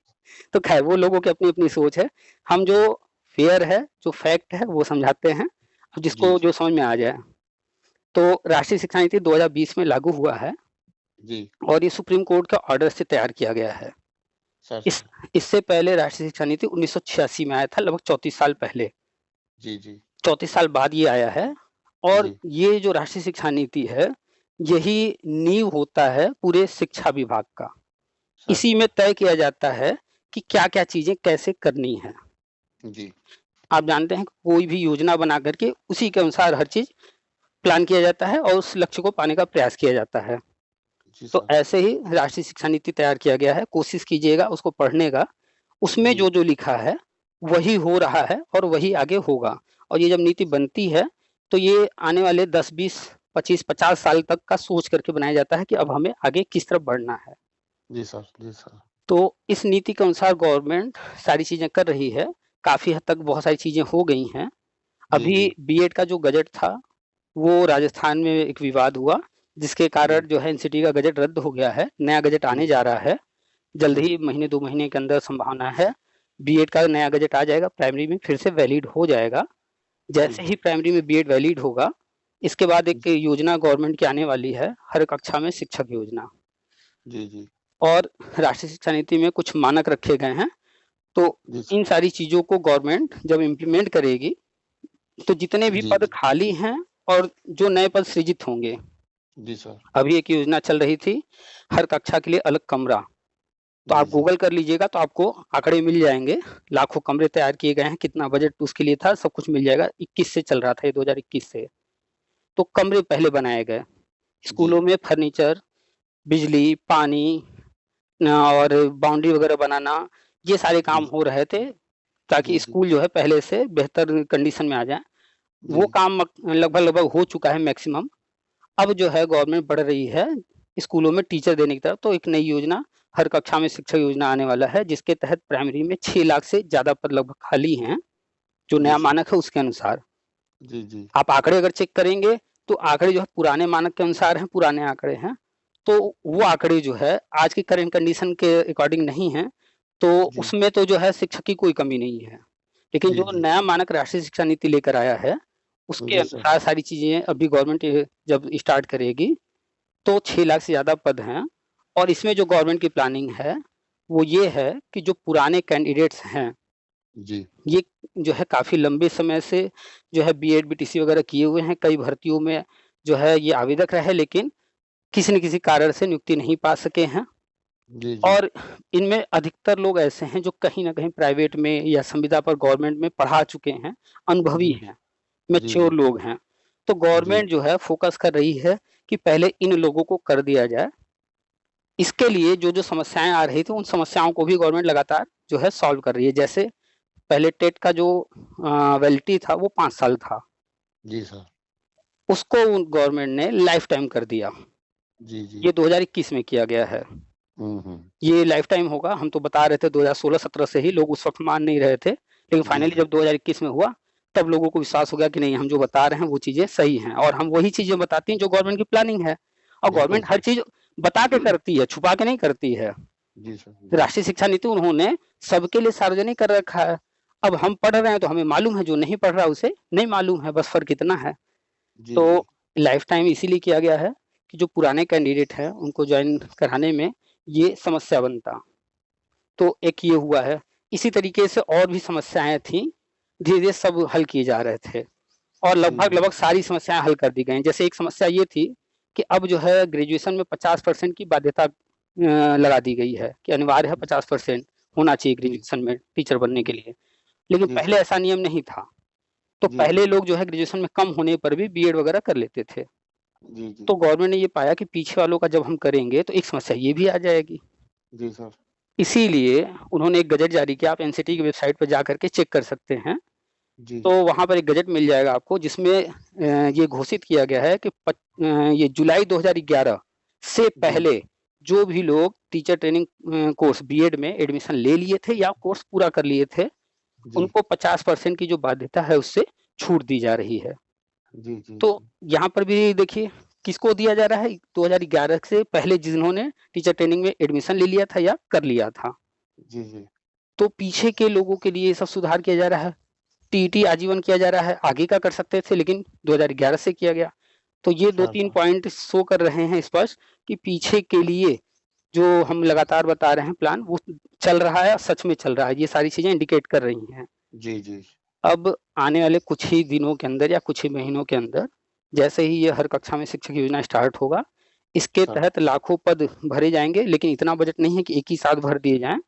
तो खैर वो लोगों की अपनी अपनी सोच है। हम जो फेयर है, जो फैक्ट है वो समझाते हैं, अब जी जिसको जी जो समझ में आ जाए। तो राष्ट्रीय शिक्षा नीति 2020 में लागू हुआ है जी और ये सुप्रीम कोर्ट के ऑर्डर से तैयार किया गया है। सर इस सर। इससे पहले राष्ट्रीय शिक्षा नीति 1986 में आया था, लगभग 34 साल पहले। जी जी 34 साल बाद ये आया है। और जी ये जो राष्ट्रीय शिक्षा नीति है, यही नींव होता है पूरे शिक्षा विभाग का। सर इसी में तय किया जाता है कि क्या क्या चीजें कैसे करनी है। जी आप जानते हैं कि कोई भी योजना बना करके उसी के अनुसार हर चीज प्लान किया जाता है और उस लक्ष्य को पाने का प्रयास किया जाता है। जी तो सर ऐसे ही राष्ट्रीय शिक्षा नीति तैयार किया गया है, कोशिश कीजिएगा उसको पढ़ने का। उसमें जी जो जो लिखा है वही हो रहा है और वही आगे होगा। और ये जब नीति बनती है तो ये आने वाले 10, 20, 25, 50 साल तक का सोच करके बनाया जाता है कि अब हमें आगे किस तरफ बढ़ना है। जी सर जी सर। तो इस नीति के अनुसार गवर्नमेंट सारी चीजें कर रही है, काफी हद तक बहुत सारी चीजें हो गई हैं। जी अभी जी बीएड का जो गजट था वो राजस्थान में एक विवाद हुआ, जिसके जी कारण जो है एनसीटी का गजट रद्द हो गया है, नया गजट जी आने जा रहा है। जल्द जी ही महीने 2 महीने के अंदर संभावना है बीएड का नया गजट आ जाएगा, प्राइमरी में फिर से वैलिड हो जाएगा। जी जैसे ही प्राइमरी में बीएड वैलिड होगा, इसके बाद एक जी योजना गवर्नमेंट की आने वाली है, हर कक्षा में शिक्षक योजना। जी जी और राष्ट्रीय शिक्षा नीति में कुछ मानक रखे गए हैं। तो जी सर इन सारी चीजों को गवर्नमेंट जब इम्प्लीमेंट करेगी तो जितने भी जी पद खाली हैं और जो नए पद सृजित होंगे, जी सर अभी एक योजना चल रही थी हर कक्षा के लिए अलग कमरा। तो जी आप जी गूगल कर लीजिएगा तो आपको आंकड़े मिल जाएंगे, लाखों कमरे तैयार किए गए हैं, कितना बजट उसके लिए था सब कुछ मिल जाएगा। 21 से चल रहा था ये, 2021 से। तो कमरे पहले बनाए गए, जी स्कूलों में फर्नीचर, बिजली, पानी और बाउंड्री वगैरह बनाना, ये सारे काम जी हो रहे थे ताकि जी जी स्कूल जो है पहले से बेहतर कंडीशन में आ जाए। वो जी काम लगभग लगभग हो चुका है मैक्सिमम। अब जो है गवर्नमेंट बढ़ रही है स्कूलों में टीचर देने की तरफ। तो एक नई योजना हर कक्षा में शिक्षक योजना आने वाला है, जिसके तहत प्राइमरी में 6 लाख से ज्यादा पद लगभग खाली हैं, जो जी नया सर मानक है उसके अनुसार। जी जी आप आंकड़े अगर चेक करेंगे तो आंकड़े जो है पुराने मानक के अनुसार हैं, पुराने आंकड़े हैं। तो वो आंकड़े जो है आज की करंट कंडीशन के अकॉर्डिंग नहीं है। तो जी उसमें तो जो है शिक्षक की कोई कमी नहीं है। लेकिन जी जो जी नया मानक राष्ट्रीय शिक्षा नीति लेकर आया है उसके जी सर अनुसार सारी चीजें अभी गवर्नमेंट जब स्टार्ट करेगी तो 6 लाख से ज़्यादा पद हैं। और इसमें जो गवर्नमेंट की प्लानिंग है वो ये है कि जो पुराने कैंडिडेट्स हैं, जी ये जो है काफ़ी लंबे समय से जो है बीएड बीटीसी वगैरह किए हुए हैं, कई भर्तियों में जो है ये आवेदक रहे, लेकिन किसी न किसी कारण से नियुक्ति नहीं पा सके हैं। जी जी और इनमें अधिकतर लोग ऐसे हैं जो कहीं ना कहीं प्राइवेट में या संविदा पर गवर्नमेंट में पढ़ा चुके हैं, अनुभवी जी हैं, जी जी मैच्योर लोग हैं। तो जी गवर्नमेंट जो है फोकस कर रही है कि पहले इन लोगों को कर दिया जाए। इसके लिए जो जो समस्याएं आ रही थी उन समस्याओं को भी गवर्नमेंट लगातार जो है सॉल्व कर रही है। जैसे पहले टेट का जो वैलिडिटी था वो 5 साल था, जी सर उसको गवर्नमेंट ने लाइफ टाइम कर दिया। जी जी ये 2021 में किया गया है। हम्म। ये लाइफ टाइम होगा, हम तो बता रहे थे 2016-17 से ही, लोग उस वक्त मान नहीं रहे थे, लेकिन जी फाइनली जी जब 2021 में हुआ तब लोगों को विश्वास हो गया कि नहीं हम जो बता रहे हैं वो चीजें सही हैं। और हम वही चीजें बताती हैं जो गवर्नमेंट की प्लानिंग है। और बिल्कुल गवर्नमेंट हर सर चीज बता के करती है, छुपा के नहीं करती है। जी सर जी राष्ट्रीय शिक्षा नीति उन्होंने सबके लिए सार्वजनिक कर रखा है। अब हम पढ़ रहे हैं तो हमें मालूम है, जो नहीं पढ़ रहा उसे नहीं मालूम है, बस फर्क इतना है। जी तो जी लाइफ टाइम इसीलिए किया गया है कि जो पुराने कैंडिडेट हैं उनको ज्वाइन कराने में ये समस्या बनता। तो एक ये हुआ है। इसी तरीके से और भी समस्याएं थी, धीरे धीरे सब हल किए जा रहे थे और लगभग सारी समस्याएं हल कर दी गई। जैसे एक समस्या ये थी कि अब जो है ग्रेजुएशन में 50% की बाध्यता लगा दी गई है कि अनिवार्य है 50% होना चाहिए ग्रेजुएशन में टीचर बनने के लिए। लेकिन जी पहले सर। ऐसा नियम नहीं था। तो जी पहले जी लोग जो है ग्रेजुएशन में कम होने पर भी बीएड वगैरह कर लेते थे। जी जी तो गवर्नमेंट ने ये पाया कि पीछे वालों का जब हम करेंगे तो एक समस्या ये भी आ जाएगी। जी सर। इसीलिए उन्होंने एक गजट जारी किया, आप एनसीटी की वेबसाइट पर जा करके चेक कर सकते हैं। जी तो वहाँ पर एक गजट मिल जाएगा आपको जिसमें ये घोषित किया गया है कि ये जुलाई 2011 से जी पहले जो भी लोग टीचर ट्रेनिंग कोर्स बीएड में एडमिशन ले लिए थे या कोर्स पूरा कर लिए थे, जी उनको 50% की जो बाध्यता है उससे छूट दी जा रही है। जी जी तो यहाँ पर भी देखिए किसको दिया जा रहा है, 2011 से पहले जिन्होंने टीचर ट्रेनिंग में एडमिशन ले लिया था या कर लिया था। जी जी तो पीछे के लोगों के लिए सब सुधार किया जा रहा है। टीईटी आजीवन किया जा रहा है, आगे का कर सकते थे लेकिन 2011 से किया गया। तो ये दो सर तीन सर। पॉइंट शो कर रहे हैं स्पष्ट कि पीछे के लिए जो हम लगातार बता रहे हैं प्लान वो चल रहा है, सच में चल रहा है। ये सारी चीजें इंडिकेट कर रही हैं। जी जी अब आने वाले कुछ ही दिनों के अंदर या कुछ ही महीनों के अंदर जैसे ही ये हर कक्षा में शिक्षक योजना स्टार्ट होगा, इसके सर। तहत लाखों पद भरे जाएंगे, लेकिन इतना बजट नहीं है कि एक ही साथ भर दिए जाएं।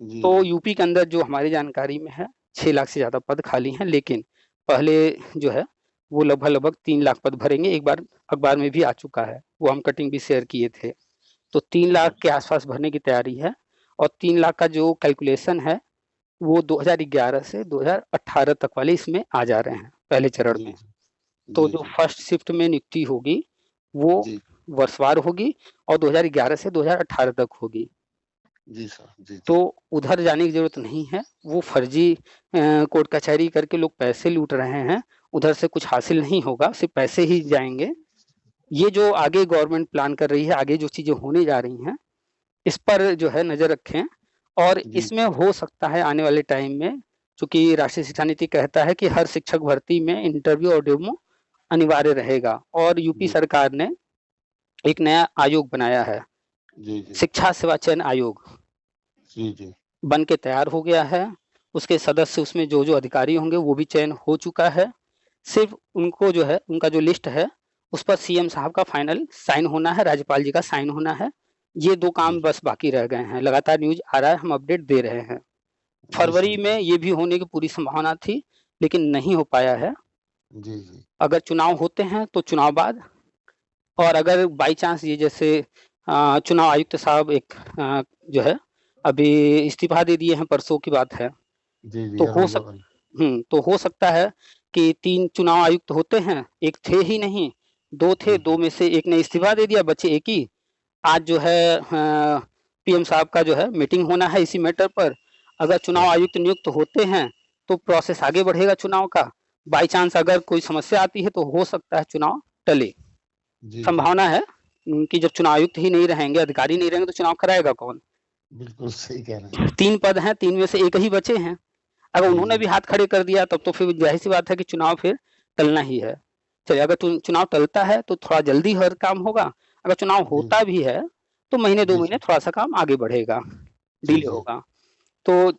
जी तो जी यूपी के अंदर जो हमारी जानकारी में है 6 लाख से ज़्यादा पद खाली हैं, लेकिन पहले जो है वो लगभग 3 लाख पद भरेंगे। एक बार अखबार में भी आ चुका है, वो हम कटिंग भी शेयर किए थे। तो 3 लाख सर। के आसपास भरने की तैयारी है और 3 लाख का जो कैलकुलेशन है वो 2011 से 2018 तक वाले इसमें आ जा रहे हैं पहले चरण जी में। जी तो जी जो जी फर्स्ट शिफ्ट में नियुक्ति होगी वो जी वर्षवार होगी और 2011 से 2018 तक होगी। जी सर। जी तो जी उधर जाने की जरूरत नहीं है। वो फर्जी कोर्ट कचहरी करके लोग पैसे लूट रहे हैं, उधर से कुछ हासिल नहीं होगा, सिर्फ पैसे ही जाएंगे। ये जो आगे गवर्नमेंट प्लान कर रही है, आगे जो चीजें होने जा रही हैं, इस पर जो है नजर रखें। और जी इसमें हो सकता है आने वाले टाइम में, चूंकि राष्ट्रीय शिक्षा नीति कहता है कि हर शिक्षक भर्ती में इंटरव्यू और डेमो अनिवार्य रहेगा, और यूपी जी सरकार ने एक नया आयोग बनाया है, जी जी शिक्षा सेवा चयन आयोग जी जी बन के तैयार हो गया है। उसके सदस्य, उसमें जो जो अधिकारी होंगे वो भी चयन हो चुका है। सिर्फ उनको जो है, उनका जो लिस्ट है उस पर सीएम साहब का फाइनल साइन होना है, राज्यपाल जी का साइन होना है। ये दो जी काम बस बाकी रह गए हैं। लगातार न्यूज आ रहा है, हम अपडेट दे रहे हैं। जी फरवरी सर। में ये भी होने की पूरी संभावना थी, लेकिन नहीं हो पाया है। जी जी अगर चुनाव होते हैं तो चुनाव बाद, और अगर बाई चांस ये जैसे चुनाव आयुक्त साहब एक जो है अभी इस्तीफा दे दिए हैं, परसों की बात है, जी जी तो हो अरुण सक गोविल। तो हो सकता है कि 3 चुनाव आयुक्त होते हैं, एक थे ही नहीं, 2 थे, जी 2 में से एक ने इस्तीफा दे दिया, बचे एक ही। आज जो है पीएम साहब का जो है मीटिंग होना है इसी मैटर पर। अगर चुनाव सर। आयुक्त नियुक्त होते हैं तो प्रोसेस आगे बढ़ेगा चुनाव का। बाई चांस अगर कोई समस्या आती है तो हो सकता है चुनाव टले। जी जी संभावना है कि जब चुनाव आयुक्त ही नहीं रहेंगे, अधिकारी नहीं रहेंगे, तो चुनाव कराएगा कौन? बिल्कुल सही कह रहे हैं। 3 पद हैं, 3 में से एक ही बचे हैं। अगर जी उन्होंने जी भी हाथ खड़े कर दिया तब तो फिर जाहिर सी बात है कि चुनाव फिर टलना ही है। चलिए, अगर चुनाव टलता है तो थोड़ा जल्दी हर काम होगा, अगर चुनाव जी होता भी है तो महीने 2 जी महीने सर। थोड़ा सा काम आगे बढ़ेगा, जी डिले जी होगा। तो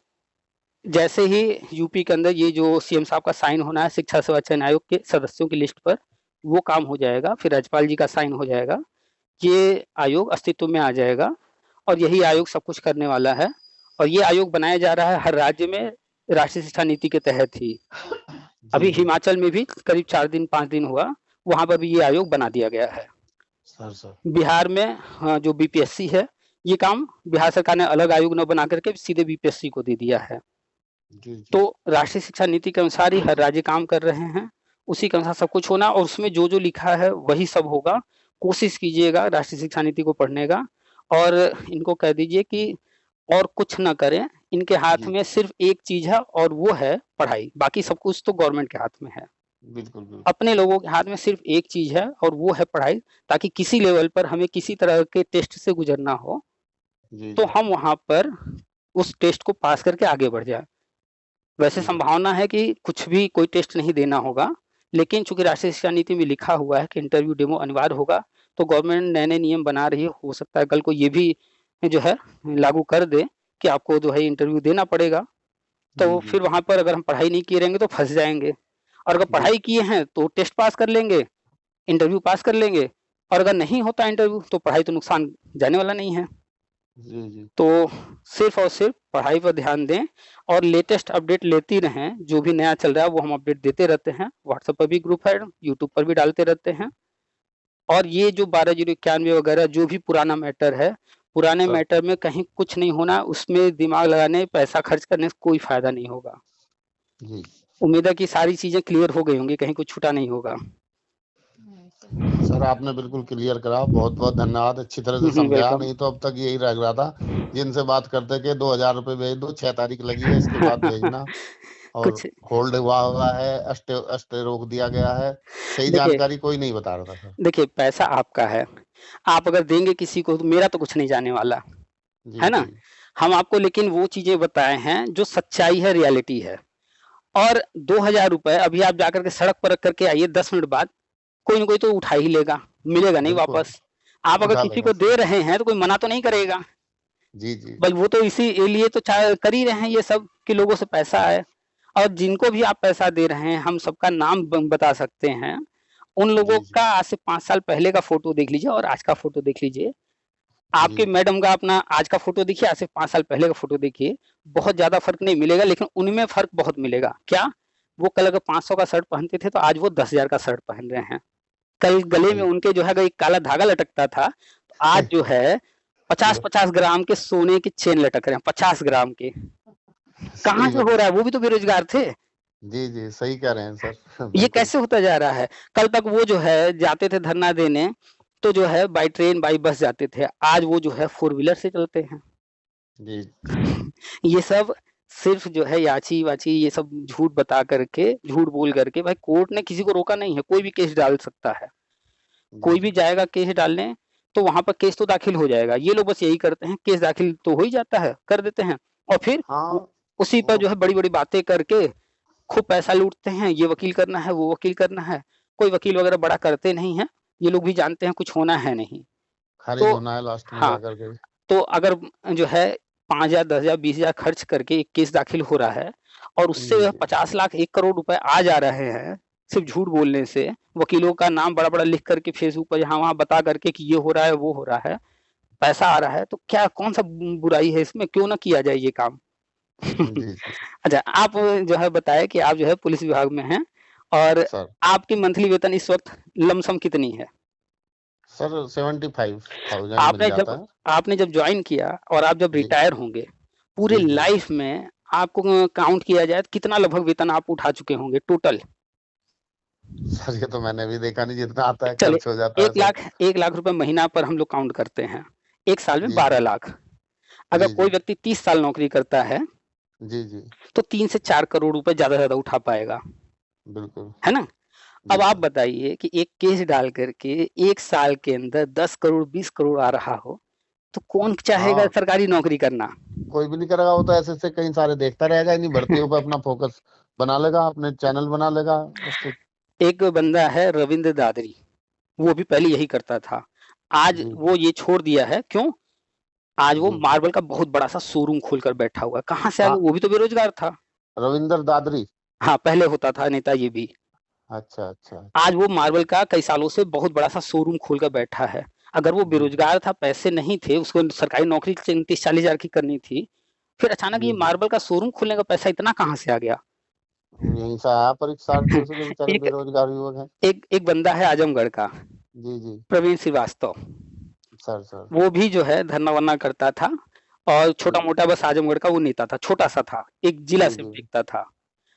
जैसे ही यूपी के अंदर ये जो सीएम साहब का साइन होना है शिक्षा सेवा चयन आयोग के सदस्यों की लिस्ट पर, वो काम हो जाएगा, फिर राज्यपाल जी का साइन हो जाएगा, ये आयोग अस्तित्व में आ जाएगा और यही आयोग सब कुछ करने वाला है। और ये आयोग बनाया जा रहा है हर राज्य में राष्ट्रीय शिक्षा नीति के तहत ही। जी अभी जी हिमाचल में भी करीब 4 दिन 5 दिन हुआ, वहां पर भी ये आयोग बना दिया गया है। Sir sir. बिहार में जो बीपीएससी है, ये काम बिहार सरकार ने अलग आयोग न बना करके सीधे बीपीएससी को दे दिया है। जी जी तो राष्ट्रीय शिक्षा नीति के अनुसार ही हर राज्य काम कर रहे हैं, उसी के अनुसार सब कुछ होना, और उसमें जो जो लिखा है वही सब होगा। कोशिश कीजिएगा राष्ट्रीय शिक्षा नीति को पढ़ने का, और इनको कह दीजिए कि और कुछ ना करें, इनके हाथ जी में सिर्फ एक चीज है और वो है पढ़ाई। बाकी सब कुछ तो गवर्नमेंट के हाथ में है। बिल्कुल बिल्कुल। अपने लोगों के हाथ में सिर्फ एक चीज है और वो है पढ़ाई, ताकि किसी लेवल पर हमें किसी तरह के टेस्ट से गुजरना हो जी तो जी हम वहां पर उस टेस्ट को पास करके आगे बढ़ जाए। वैसे जी संभावना है कि कुछ भी कोई टेस्ट नहीं देना होगा, लेकिन चूंकि राष्ट्रीय शिक्षा नीति में लिखा हुआ है कि इंटरव्यू डेमो अनिवार्य होगा, तो गवर्नमेंट नए नए नियम बना रही है, हो सकता है कल को ये भी जो है लागू कर दे कि आपको जो है इंटरव्यू देना पड़ेगा। तो जी फिर वहाँ पर अगर हम पढ़ाई नहीं किए रहेंगे तो फँस जाएँगे, और अगर जी पढ़ाई किए हैं तो टेस्ट पास कर लेंगे, इंटरव्यू पास कर लेंगे, और अगर नहीं होता इंटरव्यू तो पढ़ाई तो नुकसान जाने वाला नहीं है। जी जी तो सिर्फ़ और सिर्फ़ पढ़ाई पर ध्यान दें और लेटेस्ट अपडेट लेती रहें, जो भी नया चल रहा है वो हम अपडेट देते रहते हैं। व्हाट्सएप पर भी ग्रुप है, यूट्यूब पर भी डालते रहते हैं। और ये जो 12,091 वगैरह जो भी पुराना मैटर है, पुराने सर मैटर में कहीं कुछ नहीं होना, उसमें दिमाग लगाने, पैसा खर्च करने से कोई फ़ायदा नहीं होगा। जी उम्मीद है कि सारी चीज़ें क्लियर हो गई होंगी, कहीं कुछ छूटा नहीं होगा। सर आपने बिल्कुल क्लियर करा, बहुत बहुत धन्यवाद, अच्छी तरह से समझाया। वेलकम। नहीं तो अब तक यही रह रहा था जिनसे बात करते कि 2,000 रुपये भेज दो, 6 तारीख लगी है, इसके बाद भेजना, और कुछ होल्ड हुआ है, अस्टे रोक दिया गया है। सही देखिए जानकारी कोई नहीं बता रहा था सर। देखिए पैसा आपका है, आप अगर देंगे किसी को तो मेरा तो कुछ नहीं जाने वाला, जी है ना? जी हम आपको लेकिन वो चीज़ें बताए हैं जो सच्चाई है, रियलिटी है। और 2,000 रुपए अभी आप जाकर के सड़क पर रख कर के आइए, 10 मिनट बाद कोई न कोई तो उठा ही लेगा, मिलेगा नहीं बिल्कुल वापस। आप अगर उठा किसी लेगा को सर। दे रहे हैं तो कोई मना तो नहीं करेगा, जी जी बल्कि वो तो इसीलिए तो कर ही रहे हैं ये सब कि लोगों से पैसा आए। और जिनको भी आप पैसा दे रहे हैं, हम सबका नाम बता सकते हैं। उन लोगों जी जी का आज से 5 साल पहले का फ़ोटो देख लीजिए और आज का फ़ोटो देख लीजिए। जी आपके मैडम का अपना आज का फ़ोटो देखिए, आज से 5 साल पहले का फ़ोटो देखिए, बहुत ज़्यादा फ़र्क नहीं मिलेगा, लेकिन उनमें फ़र्क बहुत मिलेगा। क्या? वो कल अगर 500 का शर्ट पहनते थे, तो आज वो 10,000 का शर्ट पहन रहे हैं। कल गले में सही उनके जो है अगर एक काला धागा लटकता था, तो आज जो है 50-50 ग्राम के सोने की चेन लटक रहे हैं, 50 ग्राम के। कहाँ सही से हो बता। रहा है? वो भी तो बेरोज़गार थे। जी जी सही कह रहे हैं सर ये बिल्कुल। कैसे होता जा रहा है? कल तक वो जो है जाते थे धरना देने, तो जो है बाय ट्रेन, बाय बस जाते थे। आज वो जो है 4 व्हीलर से चलते हैं। जी ये सब सिर्फ़ जो है याची-वाची ये सब झूठ बता कर के, झूठ बोल कर के, भाई कोर्ट ने किसी को रोका नहीं है, कोई भी केस डाल सकता है। जी कोई भी जाएगा केस डालने, तो वहाँ पर केस तो दाखिल हो जाएगा। ये लोग बस यही करते हैं, केस दाखिल तो हो ही जाता है, कर देते हैं, और फिर हाँ उ उसी पर वो जो है बड़ी-बड़ी बातें करके खूब पैसा लूटते हैं। ये वकील करना है, वो वकील करना है। कोई वकील वगैरह बड़ा करते नहीं हैं, ये लोग भी जानते हैं कुछ होना है नहीं। खारिज तो होना है लास्ट में हाँ, जाकर के। तो अगर जो है 5,000, 10,000, 20,000 खर्च करके एक केस दाखिल हो रहा है और जी उससे जी 50 लाख, 1 करोड़ रुपए आ जा रहे हैं, सिर्फ़ झूठ बोलने से, वकीलों का नाम बड़ा-बड़ा लिख करके फेसबुक पर यहाँ-वहाँ बता करके कि ये हो रहा है, वो हो रहा है, पैसा आ रहा है, तो क्या कौन-सा बुराई है इसमें? क्यों ना किया जाए ये काम? जी जी अच्छा, आप जो है बताएँ कि आप जो है पुलिस विभाग में हैं, और सर। आपकी मंथली वेतन इस वक़्त लमसम कितनी है? सर 75,000 मिल आपने जब जाता है। आपने जब जॉइन किया और आप जब जी रिटायर होंगे, पूरे जी जी लाइफ़ में आपको काउंट किया जाए तो कितना लगभग वेतन आप उठा चुके होंगे टोटल? सर ये तो मैंने भी देखा नहीं, जितना आता है चलिए, खर्च हो जाता है 1 सब। लाख 1 लाख रुपए महीना पर हम लोग काउंट करते हैं। 1 साल में जी 12 जी लाख। अगर जी कोई जी व्यक्ति 30 साल नौकरी करता है, जी जी तो 3 से 4 करोड़ रुपए ज़्यादा से ज़्यादा उठा पाएगा, बिल्कुल। है ना? जी अब आप सर। बताइए कि एक केस डाल कर के 1 साल के अंदर 10 करोड़, 20 करोड़ आ रहा हो, तो कौन चाहेगा हाँ सरकारी नौकरी करना? कोई भी नहीं करेगा, वो तो ऐसे ऐसे कई सारे देखता रहेगा, इन्हीं भर्तियों पे अपना फोकस बना लेगा, अपने चैनल बना लेगा उसके। एक बंदा है रविंद्र दादरी, वो भी पहले यही करता था। आज जी वो ये छोड़ दिया है, क्यों? आज वो जी जी मार्बल का बहुत बड़ा-सा शोरूम खोल कर बैठा हुआ है। कहाँ से आ गया? हाँ वो भी तो बेरोज़गार था। रविंदर दादरी। हाँ, पहले होता था नेता ये भी। अच्छा अच्छा आज अच्छा। वो मार्बल का कई सालों से बहुत बड़ा-सा शोरूम खोल कर बैठा है। अगर वो जी बेरोज़गार था, पैसे नहीं थे, उसको सरकारी नौकरी 39-40 हज़ार की करनी थी, फिर अचानक ये जी जी मार्बल का शोरूम खोलने का पैसा इतना कहाँ से आ गया? यहीं से आया परीक्षार्थियों से जो बेचारे एक बेरोजगार युवक हैं। एक एक बंदा है आजमगढ़ का, जी जी प्रवीण श्रीवास्तव। Sir sir. वो भी जो है धरना-वरना करता था और जी छोटा-मोटा बस आजमगढ़ का वो नेता था, छोटा-सा था, एक जिला जी सिर्फ़ जी दिखता था।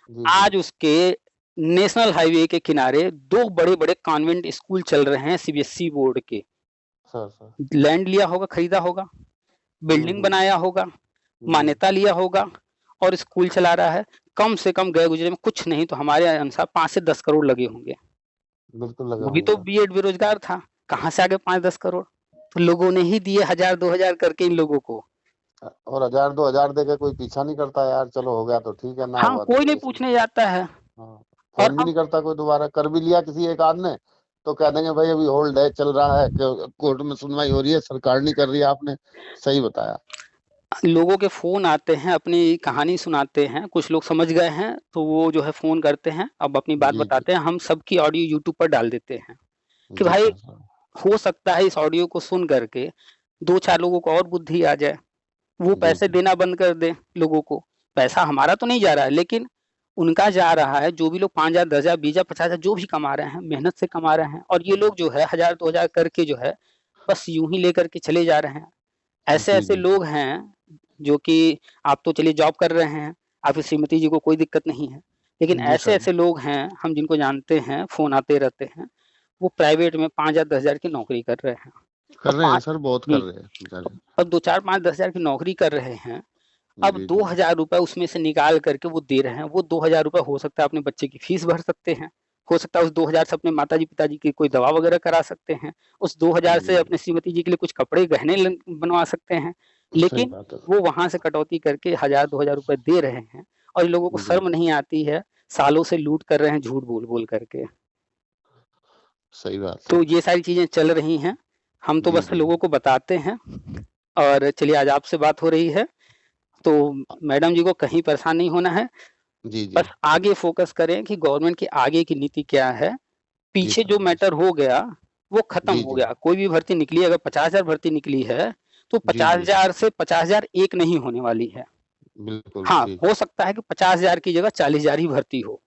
जी जी आज उसके नेशनल हाईवे के किनारे 2 बड़े-बड़े कॉन्वेंट स्कूल चल रहे हैं सीबीएसई बोर्ड के। Sir sir. लैंड लिया होगा, खरीदा होगा, बिल्डिंग हम्म। बनाया होगा, जी मान्यता लिया होगा और स्कूल चला रहा है। कम से कम गए गुज़रे में कुछ नहीं तो हमारे अनुसार 5 से 10 करोड़ लगे होंगे। बिल्कुल लगे वो भी होंगे तो सर। बीएड बेरोज़गार था, कहाँ से आ गए 5-10 करोड़? तो लोगों ने ही दिए 1000 2000 करके इन लोगों को। और 1,000 2,000 देके कोई पीछा नहीं करता यार, चलो हो गया तो ठीक है, ना हाँ, हुआ तो कोई नहीं कोई इशू। पूछने जाता है। हाँ और फोन भी अब नहीं करता कोई, दोबारा कर भी लिया किसी एक आध ने तो कह देंगे भाई अभी होल्ड है, चल रहा है, कोर्ट में सुनवाई हो रही है, सरकार नहीं कर रही है। आपने सही बताया। लोगों के फ़ोन आते हैं, अपनी कहानी सुनाते हैं, कुछ लोग समझ गए हैं, तो वो जो है फ़ोन करते हैं, अब अपनी बात जी जी बताते हैं, हम सबकी ऑडियो यूट्यूब पर डाल देते हैं, कि जी भाई सर। हो सकता है इस ऑडियो को सुन करके 2-4 लोगों को और बुद्धि आ जाए, वो जी पैसे जी देना बंद कर दें लोगों को। पैसा हमारा तो नहीं जा रहा है, लेकिन उनका जा रहा है, जो भी लोग 5,000, 10,000, 20,000, 50,000 जो भी कमा रहे हैं, मेहनत से कमा रहे हैं और ये लोग जो है 1,000, 2,000 करके जो है, बस यूँ ही लेकर के चले जा रहे हैं। जी ऐसे-ऐसे जी लोग हैं, जो कि आप तो चलिए जॉब कर रहे हैं, आपकी श्रीमती जी को कोई दिक्कत नहीं है। लेकिन जी सर। ऐसे-ऐसे लोग हैं, हम जिनको जानते हैं, फ़ोन आते रहते हैं, वो प्राइवेट में 5,000, 10,000 की नौकरी कर रहे हैं। कर अब रहे हैं 5 सर, बहुत कर हुँ, रहे हैं बेचारे। अब 2-4, 5, 10,000 की नौकरी कर रहे हैं, अब जी जी ₹2,000 उसमें से निकाल करके वो दे रहे हैं। वो ₹2,000 हो सकता है अपने बच्चे की फीस भर सकते हैं, हो सकता है उस 2,000 से अपने माताजी, पिताजी की कोई दवा वगैरह करा सकते हैं, उस 2,000 जी से जी अपने श्रीमती जी के लिए कुछ कपड़े, गहने बनवा सकते हैं। सही लेकिन बात है। वो वहाँ से कटौती करके 1,000, ₹2,000 दे रहे हैं और इन लोगों को जी शर्म नहीं आती है, सालों से लूट कर रहे हैं झूठ बोल-बोल करके। सही बात है। तो ये सारी चीज़ें चल रही हैं, हम तो जी बस जी लोगों को बताते हैं और चलिए आज आपसे बात हो रही है, तो मैडम जी को कहीं परेशान नहीं होना है। जी जी बस आगे फ़ोकस करें कि गवर्नमेंट की आगे की नीति क्या है। जी पीछे सर। जो जी मैटर सर। हो गया, वो खत्म जी हो जी गया। कोई भी भर्ती निकली अगर 50,000 भर्ती निकली है, तो जी जी 50,000 से 50,000 एक नहीं होने वाली है। बिल्कुल। हाँ, जी हो सकता है कि 50,000 की जगह 40,000 ही भर्ती हो।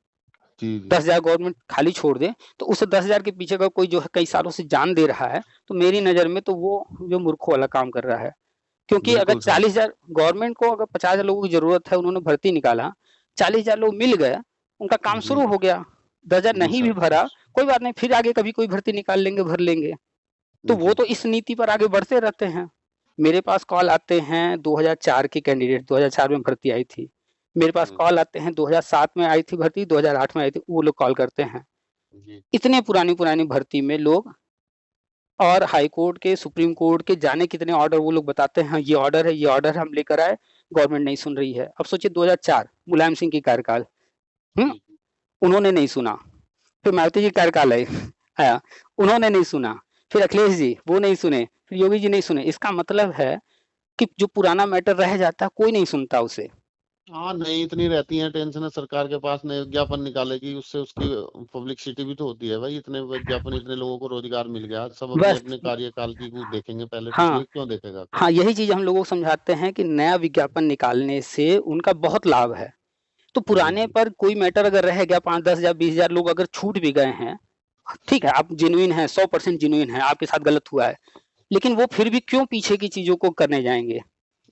जी जी 10,000 गवर्नमेंट खाली छोड़ दे, तो उस 10,000 के पीछे अगर कोई जो है कई सालों से जान दे रहा है, तो मेरी नज़र में तो वो जो मूर्खों वाला काम कर रहा है। क्योंकि अगर बिल्कुल सर। 40,000 गवर्नमेंट को अगर 50,000 लोगों की ज़रूरत है, उन्होंने भर्ती निकाला, 40,000 लोग मिल गए, उनका काम जी शुरू हो गया। 10,000 जी नहीं भी सर। भरा, कोई बात नहीं, फिर आगे कभी कोई भर्ती निकाल लेंगे, भर लेंगे। तो वो जी तो इस नीति पर आगे बढ़ते रहते हैं। मेरे पास कॉल आते हैं 2004 के कैंडिडेट, 2004 में भर्ती आई थी। मेरे पास हम्म, कॉल आते हैं 2007 में आई थी भर्ती, 2008 में आई थी, वो लोग कॉल करते हैं। जी इतने पुरानी-पुरानी भर्ती में लोग और हाई कोर्ट के, सुप्रीम कोर्ट के जाने कितने ऑर्डर वो लोग बताते हैं, हाँ, ये ऑर्डर है, ये ऑर्डर हम लेकर आए, गवर्नमेंट नहीं सुन रही है। अब सोचिए 2004 मुलायम सिंह की कार्यकाल, हुँ? जी जी उन्होंने नहीं सुना। फिर मायावती जी का कार्यकाल आया, उन्होंने नहीं सुना। फिर अखिलेश जी, वो नहीं सुने, फिर योगी जी नहीं सुने। इसका मतलब है कि जो पुराना मैटर रह जाता है, कोई नहीं सुनता उसे। हाँ, नहीं इतनी रहती है टेंशन है सरकार के पास, नए विज्ञापन निकालेगी, उससे उसकी पब्लिसिटी भी तो होती है भाई। इतने विज्ञापन, इतने लोगों को रोजगार मिल गया, सब अपने बस अपने कार्यकाल की कुछ देखेंगे पहले, हाँ, पिछले क्यों देखेगा कोई। हाँ, यही चीज़ हम लोगों को समझाते हैं कि नया विज्ञापन निकालने से उनका बहुत लाभ है। तो जी पुराने जी पर कोई मैटर अगर रह गया 5, 10,000, 20,000 लोग अगर छूट भी गए हैं, ठीक है, आप जेनुइन हैं, 100% जेनुइन हैं, आपके साथ गलत हुआ है, लेकिन वो फिर भी क्यों पीछे की चीज़ों को करने जाएँगे?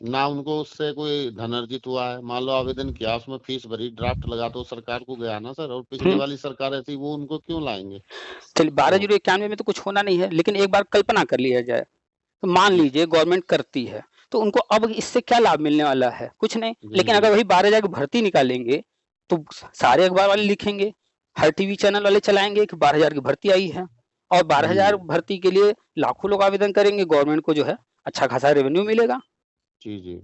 ना उनको उससे कोई धन अर्जित हुआ है, मान लो आवेदन किया, उसमें फीस भरी, ड्राफ्ट लगा, तो सरकार को गया ना सर। और पिछली हुँ, वाली सरकार ऐसी, वो उनको क्यों लाएंगे। चलिए तो 12,091 में तो कुछ होना नहीं है, लेकिन एक बार कल्पना कर लिया जाए, तो मान जी लीजिए गवर्नमेंट करती है, तो उनको अब इससे क्या लाभ मिलने वाला है? कुछ नहीं, जी लेकिन जी अगर वही 12,000 की भर्ती निकालेंगे, तो सारे अखबार वाले लिखेंगे, हर टीवी चैनल वाले चलाएँगे कि 12,000 की भर्ती आई है और जी 12,000 जी भर्ती के लिए लाखों लोग आवेदन करेंगे, गवर्नमेंट को जो है अच्छा खासा रेवेन्यू मिलेगा। जी जी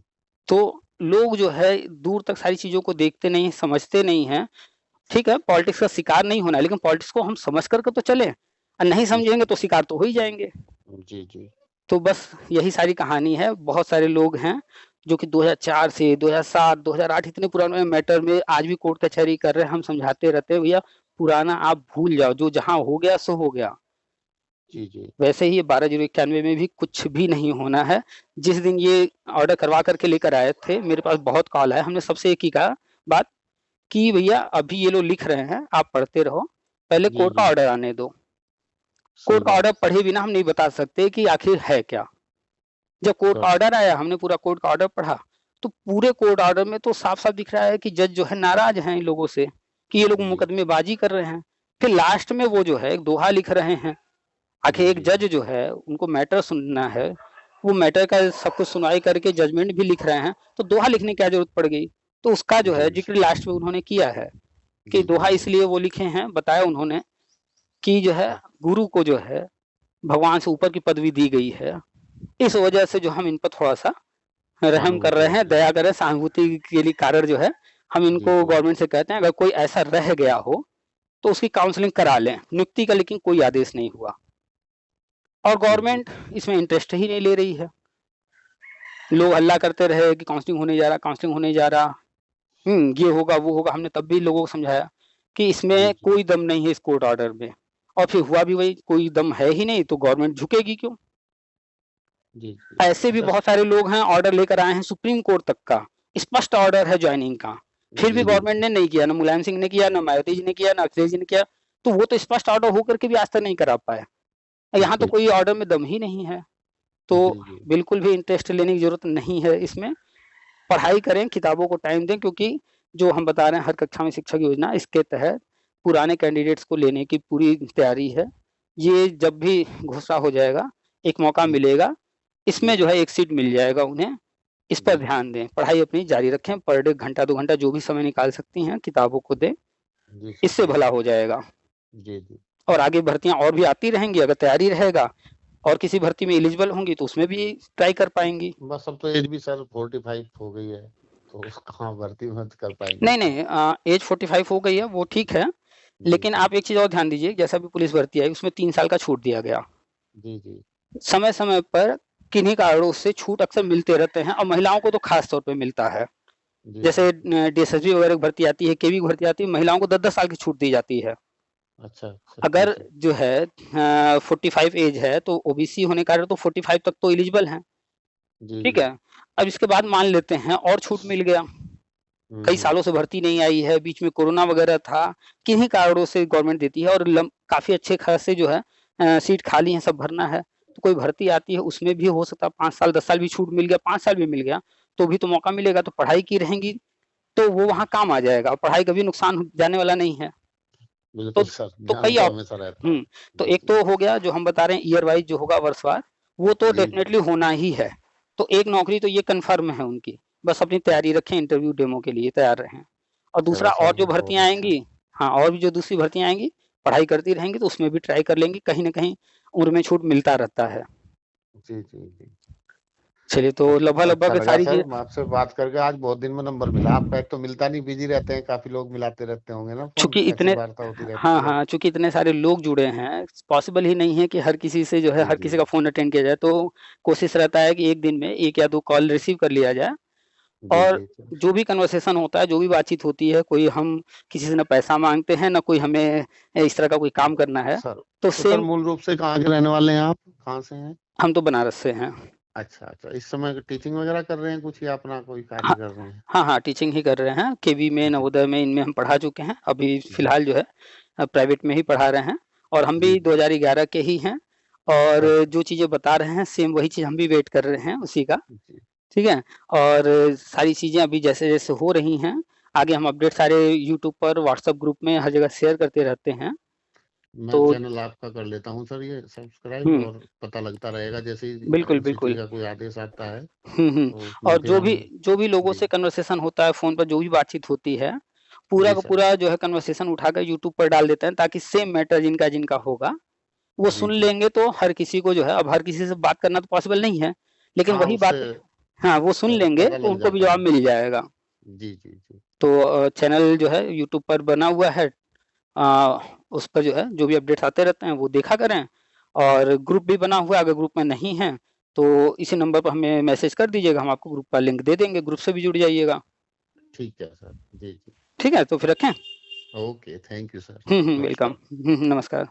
तो लोग जो है दूर तक सारी चीज़ों को देखते नहीं, समझते नहीं हैं। ठीक है, पॉलिटिक्स का शिकार नहीं होना है, लेकिन पॉलिटिक्स को हम समझ कर के तो चलें और नहीं जी समझेंगे तो शिकार तो हो ही जाएँगे। जी जी तो बस यही सारी कहानी है। बहुत सारे लोग हैं जो कि 2004 से 2007, 2008 इतने पुराने मैटर में आज भी कोर्ट कचहरी कर रहे हैं। हम समझाते रहते हैं, भैया पुराना आप भूल जाओ, जो जहाँ हो गया सो हो गया। जी जी वैसे ही ये 12,091 में भी कुछ भी नहीं होना है। जिस दिन ये ऑर्डर करवा कर के लेकर आए थे, मेरे पास बहुत कॉल आया। हमने सबसे एक ही कहा बात कि भैया अभी ये लोग लिख रहे हैं, आप पढ़ते रहो, पहले जी कोर्ट का जी ऑर्डर आने दो। सही कोर्ट का बात ऑर्डर है पढ़े बिना हम नहीं बता सकते कि आखिर है क्या। जब कोर्ट का सर। ऑर्डर आया, हमने पूरा कोर्ट का ऑर्डर पढ़ा, तो पूरे कोर्ट ऑर्डर में तो साफ-साफ दिख रहा है कि जज जो है नाराज़ हैं इन लोगों से, कि ये लोग जी मुकदमेबाज़ी कर रहे हैं। फिर लास्ट में वो जो है एक दोहा लिख रहे हैं। आखिर जी एक जी जज जो है, उनको मैटर सुनना है, वो मैटर का सब कुछ सुनवाई करके जजमेंट भी लिख रहे हैं, तो दोहा लिखने की क्या ज़रूरत पड़ गई? तो उसका जो है जी ज़िक्र लास्ट में उन्होंने किया है, कि जी दोहा जी इसलिए वो लिखे हैं, बताया उन्होंने कि जो है गुरु को जो है भगवान से ऊपर की पदवी दी गई है। इस वजह से जो हम इन पर थोड़ा-सा रहम कर सहानुभूति रहे हैं, रखते दया हैं। करें, सहानुभूति के लिए कारण जो है, हम जी इनको जी गवर्नमेंट से कहते हैं अगर कोई ऐसा रह गया हो, तो उसकी काउंसलिंग करा लें। नियुक्ति का लेकिन कोई आदेश नहीं हुआ और जी गवर्नमेंट इसमें इंटरेस्ट ही नहीं ले रही है। लोग हल्ला करते रहे कि काउंसलिंग होने जा रहा, काउंसलिंग होने जा रहा, ये होगा वो होगा। हमने तब भी लोगों को समझाया कि इसमें जी, जी। कोई दम नहीं है इस कोर्ट ऑर्डर में, और फिर हुआ भी वही, कोई दम है ही नहीं तो गवर्नमेंट झुकेगी क्यों? जी, जी। ऐसे भी अच्छा बहुत सारे लोग हैं, ऑर्डर लेकर आए हैं सुप्रीम कोर्ट तक का, स्पष्ट ऑर्डर है ज्वाइनिंग का, फिर भी जी, जी, गवर्नमेंट ने नहीं किया, ना मुलायम सिंह ने किया, ना मायावती जी ने किया, ना अखिलेश जी ने किया। तो वो तो स्पष्ट ऑर्डर होकर के भी आज तक नहीं करा पाए। यहाँ तो जी, कोई ऑर्डर में दम ही नहीं है। तो जी, जी। बिल्कुल भी इंटरेस्ट लेने की जरूरत नहीं है इसमें। पढ़ाई करें, किताबों को टाइम दें, क्योंकि जो हम बता रहे हैं हर कक्षा में शिक्षक योजना, इसके तहत पुराने कैंडिडेट्स को लेने की पूरी तैयारी है। ये जब भी घोषणा हो जाएगा, एक मौका जी, मिलेगा, इसमें जी, जो है एक सीट मिल जाएगा उन्हें। इस पर जी, ध्यान दें, पढ़ाई अपनी जारी रखें, पर डे घंटा 2 घंटा जो भी समय निकाल सकती हैं किताबों को दें, जी सर, इससे जी भला सर। हो जाएगा। जी, जी। और आगे भर्तियाँ और भी आती रहेंगी, अगर तैयारी रहेगा और किसी भर्ती में एलिजिबल होंगी तो उसमें भी ट्राई कर पाएँगी। बस अब तो एज भी सर 45 हो गई है, तो कहाँ भर्ती मत कर पाएँगे नहीं, सर। नहीं, एज 45 हो गई है, वो ठीक है। जी, लेकिन जी। आप एक चीज़ और ध्यान दीजिए, जैसा भी पुलिस भर्ती आई उसमें 3 साल का छूट दिया गया। जी, जी। समय-समय पर किन्हीं कारणों से छूट अक्सर मिलते रहते हैं, और महिलाओं को तो खास तौर पे मिलता है। जी जैसे सर। डीएसएसबी वगैरह की भर्ती आती है, केवी की भर्ती आती है, महिलाओं को 10-10 साल की छूट दी जाती है। अच्छा, अच्छा। जी, अगर जी। जो है 45 एज है तो ओबीसी होने के कारण तो 45 तक तो एलिजिबल हैं, जी, ठीक जी। है? अब इसके बाद मान लेते हैं और छूट मिल गया, हुँ, कई हुँ। सालों से भर्ती नहीं आई है, बीच में कोरोना वगैरह था, किन्हीं कारणों से गवर्नमेंट देती है, और काफ़ी अच्छे खासे जो है सीट खाली हैं, सब भरना है। तो कोई भर्ती आती है, उसमें भी हो सकता है 5 साल 10 साल भी छूट मिल गया, 5 साल भी मिल गया, तो भी तो मौका मिलेगा। तो पढ़ाई की रहेंगी तो वो वहाँ काम आ जाएगा, पढ़ाई कभी नुकसान जाने वाला नहीं है। तो बिल्कुल सर, तो ध्यान कई तो ऑप हमेशा रहता है। हुँ, तो जी, एक जी। तो हो गया जो हम बता रहे हैं ईयर वाइज़ जो होगा वर्षवार, वो तो जी, जी। डेफ़िनेटली होना ही है। तो एक नौकरी तो ये कन्फ़र्म है उनकी, बस अपनी तैयारी रखें, इंटरव्यू डेमो के लिए तैयार रहें। और चलो दूसरा, सर, और जो बहुत भर्तियाँ अच्छा। आएँगी, हाँ, और भी जो दूसरी भर्तियाँ आएँगी, पढ़ाई करती रहेंगी तो उसमें भी ट्राई कर लेंगी, कहीं न कहीं उम्र में छूट मिलता रहता है। जी, जी, जी। चलिए, तो अच्छा लगभग-लगभग लगा सारी सर चीज़ें, आपसे बात करके, आज बहुत दिन में नंबर मिला आपका। एक तो मिलता नहीं, बिज़ी रहते हैं, काफ़ी लोग मिलाते रहते होंगे ना फ़ोन, चूँकि ऐसी इतने वार्ता होती रहती हाँ, है। हाँ, चूँकि इतने सारे लोग जुड़े हैं, पॉसिबल ही नहीं है कि हर किसी से जो है जी, हर जी। किसी का फ़ोन अटेंड किया जाए, तो कोशिश रहता है कि 1 दिन में 1 या 2 कॉल रिसीव कर लिया जाए। जी, और जी। जो भी कन्वर्सेशन होता है, जो भी बातचीत होती है, कोई हम किसी से ना पैसा माँगते हैं, ना कोई हमें इस तरह का कोई काम करना है। सर, तो तो सर सेम, मूल रूप से कहाँ के रहने वाले हैं आप? कहाँ से हैं? हम तो बनारस से हैं। अच्छा, अच्छा। इस समय टीचिंग वगैरह कर रहे हैं कुछ, या अपना कोई कार्य हाँ, कर रहे हैं? हाँ, हाँ, टीचिंग ही कर रहे हैं। केवी में, जी, नवोदय में, इनमें हम पढ़ा चुके हैं। अभी जी, फ़िलहाल जो है प्राइवेट में ही पढ़ा रहे हैं, और हम जी, भी जी। 2011 के ही हैं, और अच्छा, जो चीज़ें बता रहे हैं सेम वही चीज़ हम भी वेट कर रहे हैं उसी का, जी, ठीक है? और सारी चीज़ें अभी जैसे-जैसे हो रही हैं, आगे हम अपडेट सारे यूट्यूब पर, व्हाट्सएप ग्रुप में, हर जगह शेयर करते रहते हैं। मैं तो चैनल आपका कर लेता हूँ सर ये सब्सक्राइब, हुँ, और पता लगता रहेगा जैसे ही बिल्कुल, सिटी बिल्कुल। का कोई आदेश आता है, हुँ। तो उसमें और फिर हम। जो भी लोगों जी, से कन्वर्सेशन होता है, फ़ोन पर जो भी बातचीत होती है, पूरा जी का सर। पूरा जो है कन्वर्सेशन उठाकर यूट्यूब पर डाल देते हैं, ताकि सेम मैटर जिनका होगा, वो जी, सुन जी। लेंगे। तो हर किसी को जो है, अब हर किसी से बात करना तो पॉसिबल नहीं है, लेकिन हाँ, वही उससे बात, हाँ, वो सुन लेंगे पता तो लग उनको भी जाता जवाब है। मिल जाएगा। जी, जी, जी। तो चैनल जो है यूट्यूब पर बना हुआ है, अ, उस पर जो है जो भी अपडेट्स आते रहते हैं वो देखा करें, और ग्रुप भी बना हुआ है, अगर ग्रुप में नहीं हैं तो इसी नंबर पर हमें मैसेज कर दीजिएगा, हम आपको ग्रुप का लिंक दे देंगे, ग्रुप से भी जुड़ जाइएगा। ठीक है सर। जी, जी। ठीक है, तो फिर रखें? Okay, thank you sir. Welcome. नमस्कार। नमस्कार।